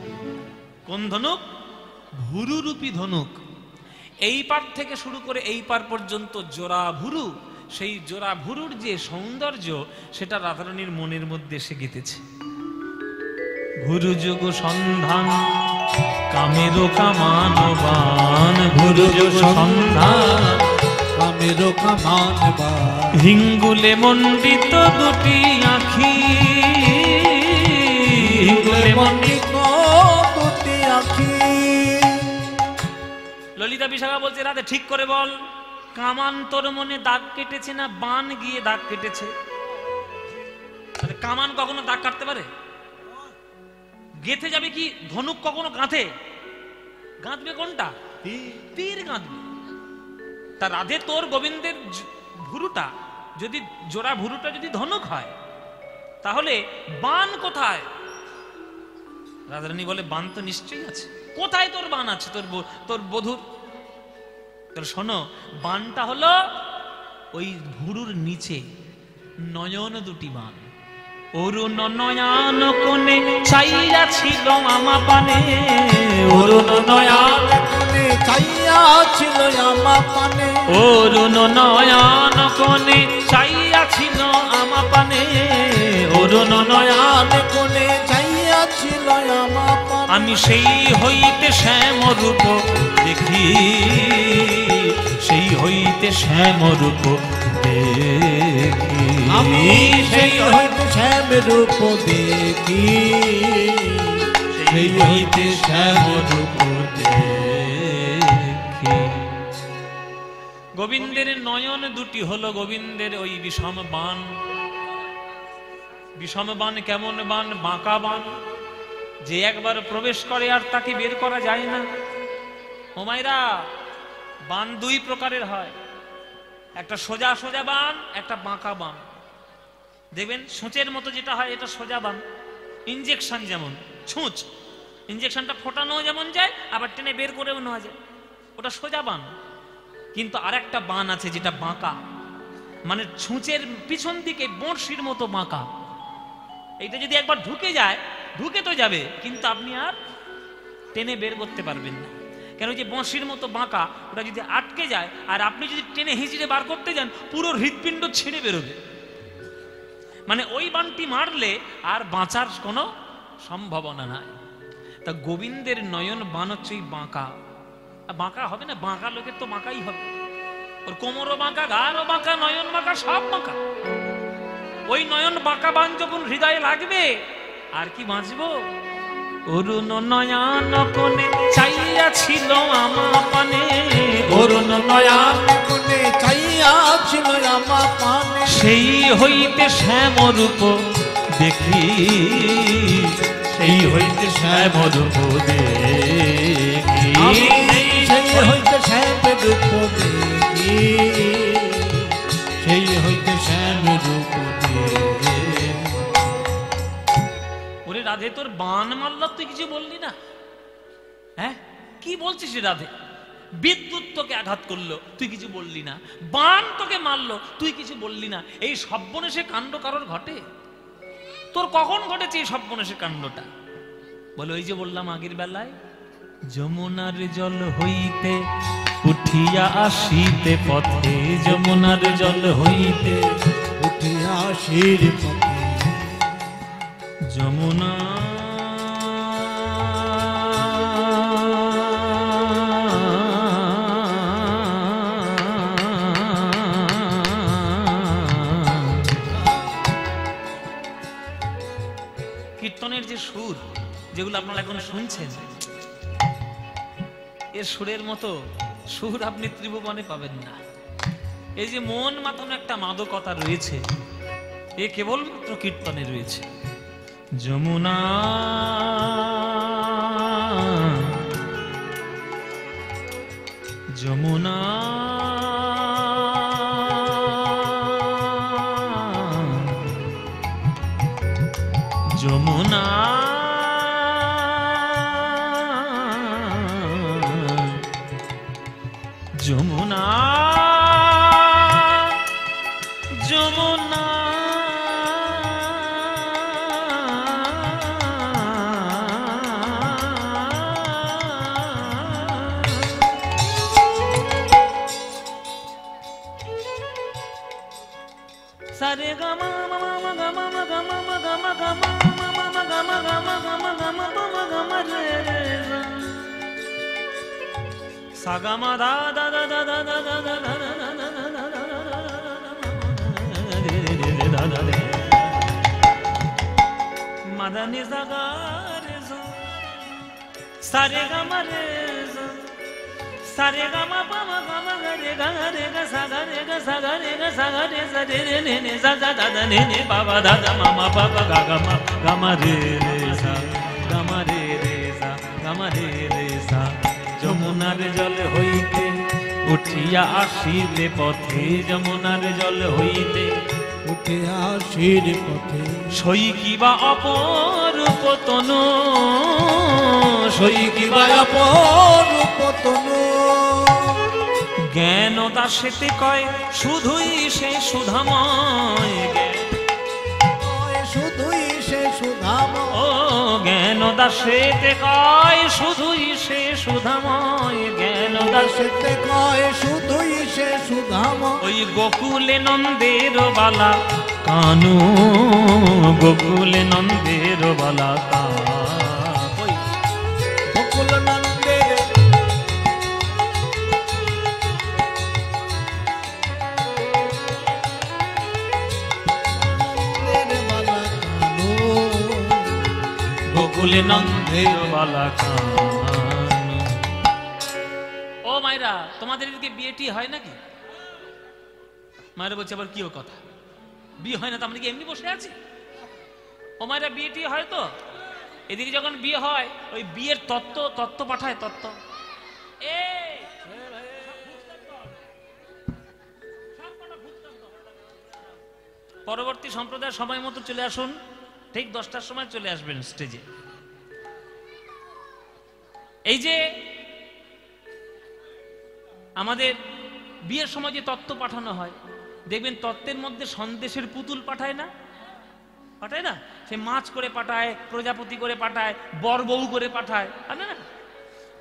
কোন ধনুক? ভুরুরূপী ধনুক। এই পার থেকে শুরু করে এই পার পর্যন্ত জোড়া ভুরু, সেই জোড়া ভুরুর যে সৌন্দর্য সেটা রাধারানীর মনের মধ্যে এসে গেঁথেছে। ভুরু যুগ সন্ধান কামের কামান বান, ভুরু যুগ সন্ধান কামের কামান বান। হিঙ্গুলে মণ্ডিত দুটি আখি, হিঙ্গুলে মণ্ডিত দুটি আখি। ললিতা বিশাখা বলছে, রাতে ঠিক করে বল, কামান তোর মনে দাগ কেটেছে না বান গিয়ে দাগ কেটেছে? কামান কখনো দাগ কাটতে পারে? গেথে যাবে কি? ধনুক কখনো গাঁথে? গাঁথবে কোনটা? তীর গাঁথবে। তা রাধে তোর গোবিন্দের ভুরুটা যদি, জোড়া ভুরুটা যদি ধনুক হয়, তাহলে বান কোথায়? রাধারানী বলে, বান তো নিশ্চয়ই আছে। কোথায় তোর বান আছে? তোর বধূর। তাহলে শোনো, বানটা হলো ওই ভুরুর নিচে, নয়ন দুটি বান। অরুণ নয়ন কোণে চাইয়া ছিল আমা পানে, অরুণ নয়ন কোণে চাইয়া ছিল আমা পানে, অরুণ নয়ন কোণে চাইয়া ছিল আমা পানে, অরুণ নয়ন কোণে চাইয়া ছিল আমা পানে। আমি সেই হইতে শ্যাম রূপ দেখি, সেই হইতে শ্যাম রূপ দেখি, আমি সেই হইতে শ্যাম রূপ দেখি, সেই হইতে শ্যাম রূপ দেখি। গোবিন্দের নয়ন দুটি হলো গোবিন্দের ওই বিষম বান। বিষম বান কেমন বান? বাঁকা বান, যে একবার প্রবেশ করে আর তাকে বের করা যায় না। ও মাইরা, বান দুই প্রকারের হয়, একটা সোজা সোজা বান, একটা বাঁকা বান। দেখবেন ছুঁচের মতো যেটা হয় এটা সোজা বান, ইনজেকশন যেমন ছুঁচ, ইনজেকশনটা ফোটানো যেমন যায়, আবার টেনে বের করেও নেওয়া যায়, ওটা সোজা বান। কিন্তু আরেকটা বান আছে যেটা বাঁকা, মানে ছুঁচের পিছন দিকে বড়শির মতো বাঁকা। এইটা যদি একবার ঢুকে যায়, ঢুকে তো যাবে, কিন্তু আপনি আর টেনে বের করতে পারবেন না। কেন? যে বঁশির মতো বাঁকা, ওটা যদি আটকে যায় আর আপনি যদি টেনে হিঁচড়ে বার করতে যান, পুরো হৃৎপিণ্ড ছিঁড়ে বেরোবে। মানে ওই বানটি মারলে আর বাঁচার কোনো সম্ভাবনা নাই। তা গোবিন্দের নয়ন বান হচ্ছে ওই বাঁকা। বাঁকা হবে না? বাঁকা লোকের তো বাঁকাই হবে। ওর কোমরও বাঁকা, ঘাড়ও বাঁকা, নয়ন বাঁকা, সব বাঁকা। ওই নয়ন বাঁকা বান যখন হৃদয়ে লাগবে, আর কি বাঁচবো? অরুণ নয়ন কোণে চাইয়া ছিল আমা পানে, অরুণ নয়ন কোণে চাইয়া ছিল আমা পানে, সেই হইতে শ্যাম রূপ দেখি, সেই হইতে শ্যাম রূপ দেখি, সেই হইতে শ্যাম রূপ দেখি, সেই হইতে শ্যাম রূপ দেখি। রাধে তোর বান মারল, তুই কিছু বললি না? হ্যাঁ, কি বলছিস রে রাধে? বিদ্যুৎ তোকে আঘাত করলো, তুই কিছু বললি না। বান তোকে মারলো, তুই কিছু বললি না। এই সর্বনেশে কাণ্ড কারোর ঘটে? তোর কখন ঘটেছে এই সর্বনেশে কাণ্ডটা? বলে ওই যে বললাম আগের বেলায়, যমুনার জল হইতে উঠিয়া আসিতে পথে, যমুনার জল হইতে উঠিয়া আসির পথে, যমুনা কীর্তনের যে সুর যেগুলো আপনারা এখন শুনছেন, এর সুরের মতো সুর আপনি ত্রিভুবনে পাবেন না। এই যে মন মাতানো একটা মাদকতা রয়েছে, এ কেবলমাত্র কীর্তনে রয়েছে। যমুনা যমুনা যমুনা যমুনা যমুনা সারে গামা মামা গামা গামা গামা গামা মামা গামা গামা গামা গামা মামা গামা রে রে সাগামা দা দা দা দা দা দা দা দা দা দা দা দা মাদানি সাগা রে সারে গামা রে সারে গামা পামা গামা রে গা রে গা সাগা রে গা সাগা রে গা সাগা রে সা রে রে নে নে সা সা দা দা নে নে বাবা দাদা মামা বাবা গা গামা গামা রে রে সা গামা রে রে সা গামা রে রে সা যমুনার জল হইতে উঠিয়া আসিতে পথে, যমুনার জল হইতে উঠিয়া আসির পথে, সই কিবা অপরূপ তনু, সই কিবা অপরূপ তনু, জ্ঞান দাসেতে কয় শুধুই সে সুধাময়, শুধুই সে সুধাময়, ও জ্ঞান দাসেতে কয় শুধুই সে সুধাময়, জ্ঞান দাসেতে কয় শুধুই সে সুধাময়। ওই গোকুলে নন্দের বালা কানু, গোকুলে নন্দের বালা কানু, গোকুল নন্দের বালা কানু, গোকুলে নন্দের বালা কানু। ও মায়েরা, তোমাদের এদিকে বিয়েটি হয় নাকি? মায়েরা বলছে আবার কি ও কথা, বিয়ে হয় না তো আমরা কি এমনি বসে আছি? ও মায়েরা বিয়েটি হয় তো? এদিকে যখন বিয়ে হয় ওই বিয়ের তত্ত্ব পাঠায়, তত্ত্ব। পরবর্তী সম্প্রদায়ের সময় মতো চলে আসুন, ঠিক 10টার সময় চলে আসবেন স্টেজে। এই যে আমাদের বিয়ের সময় যে তত্ত্ব পাঠানো হয়, দেখবেন তত্ত্বের মধ্যে সন্দেশের পুতুল পাঠায় না? পাঠায় না? সে মাছ করে পাঠায়, প্রজাপতি করে পাঠায়, বর বউ করে পাঠায়, না না?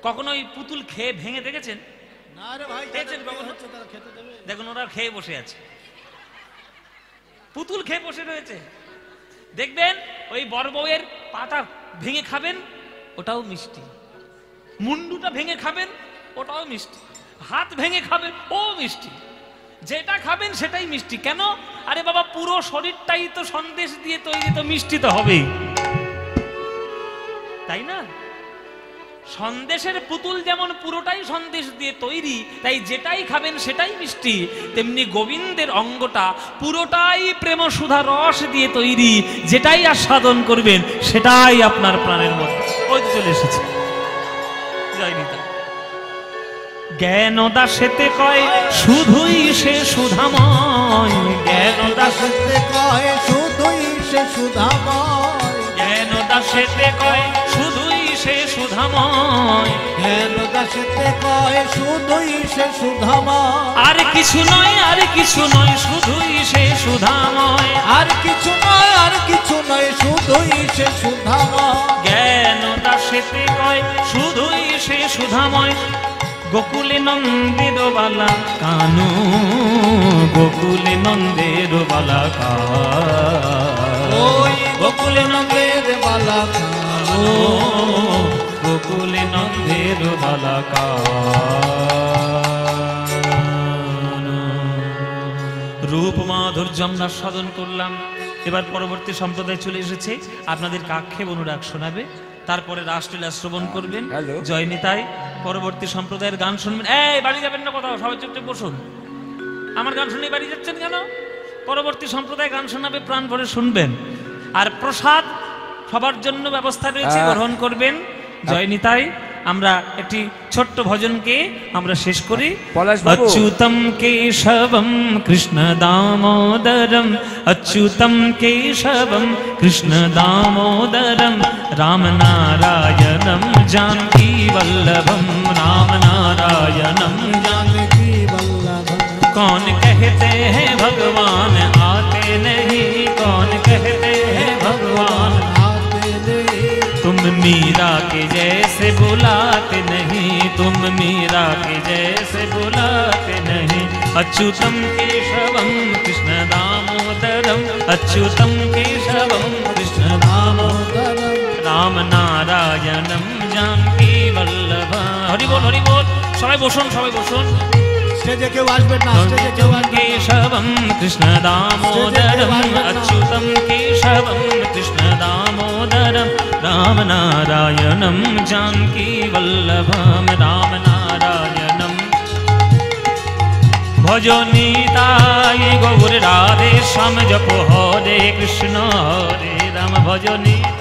কখনো ওই পুতুল খেয়ে ভেঙে দেখেছেন? না রে ভাই, দেখেছেন কখনো? তারা খেতে দেবে। দেখুন ওরা খেয়ে বসে আছে, পুতুল খেয়ে বসে রয়েছে। দেখবেন ওই বর বউয়ের পাটা ভেঙে খাবেন, ওটাও মিষ্টি। মুন্ডুটা ভেঙে খাবেন, ওটাও মিষ্টি। হাত ভেঙে খাবেন, ও মিষ্টি। যেটা খাবেন সেটাই মিষ্টি। কেন? আরে বাবা, পুরো শরীরটাই তো সন্দেশ দিয়ে তৈরি, তো মিষ্টি তো হবেই, তাই না? সন্দেশের পুতুল যেমন পুরোটাই সন্দেশ দিয়ে তৈরি, তাই যেটাই খাবেন সেটাই মিষ্টি, তেমনি গোবিন্দের অঙ্গটা পুরোটাই প্রেম সুধা রস দিয়ে তৈরি। যেটাই আস্বাদন করবেন সেটাই আপনার প্রাণের মধ্যে। ওই তো চলে এসেছে জয় নিতা। জ্ঞান দাসেতে কয় শুধুই সে সুধাময়, জ্ঞান দাসেতে কয় শুধুই সে সুধাময়, জ্ঞান দাস দাসেতে কয় শুধুই সে সুধাময়, জ্ঞান দাসেতে কয় শুধুই সে সুধাময়, আর কিছু নয় আর কিছু নয় শুধুই সে সুধাময়, আর কিছু নয় আর কিছু নয় শুধুই সে সুধাময়। জ্ঞান দাসেতে কয় শুধুই সে সুধাময়। গোকুলে নন্দের বালা কানু, গোকুলে নন্দের বালা কানু, ওই গোকুলে নন্দের বালা কানু, গোকুলে নন্দের বালা কানু। রূপ মাধুর্য আমরা সাধন করলাম। এবার পরবর্তী সম্প্রদায় চলে এসেছে, আপনাদেরকে আক্ষেপ অনুরাগ শোনাবে, তারপরে রাসলীলা শ্রবণ করবেন। জয় নিতাই। পরবর্তী সম্প্রদায়ের গান শুনবেন। এই বাড়ি যাবেন না কোথাও, সবাই চুপচাপ বসুন। আমার গান শুনে বাড়ি যাচ্ছেন কেন? পরবর্তী সম্প্রদায় গান শোনাবে, প্রাণ ভরে শুনবেন। আর প্রসাদ সবার জন্য ব্যবস্থা রয়েছে, গ্রহণ করবেন। জয় নিতাই। আমরা একটি ছোট্ট ভজনকে আমরা শেষ করি। অচ্যুতম কেশবম কৃষ্ণ দামোদরম, অচ্যুতম কেশবম কৃষ্ণ দামোদরম, রাম নারায়ণম जानकी वल्लभम, राम नारायणम जानकी वल्लभम। कौन कहते हैं भगवान आते नहीं, कौन कहते हैं भगवान आते नहीं, तुम मीरा के जैसे बुलाते नहीं, तुम मीरा के जैसे बुलाते नहीं। अच्युतम केशवम कृष्ण दामोदरम, अच्युतम केशवम कृष्ण दामोदरम, राम नारायणम जानकी वल्लभ। हरि बोल हरि बोल। सबाई बसुन सबाई बसुन। स्टेजे केउ आसबेन ना, स्टेजे केउ आसबेन। केशवम कृष्ण दामोदरम, अच्युतम केशवम कृष्ण दामोदरम, राम नारायणम जानकी वल्लभम, राम नारायणम। भजो निताय गौर राधे श्याम जपो हरे कृष्ण हरे राम, भजो निताय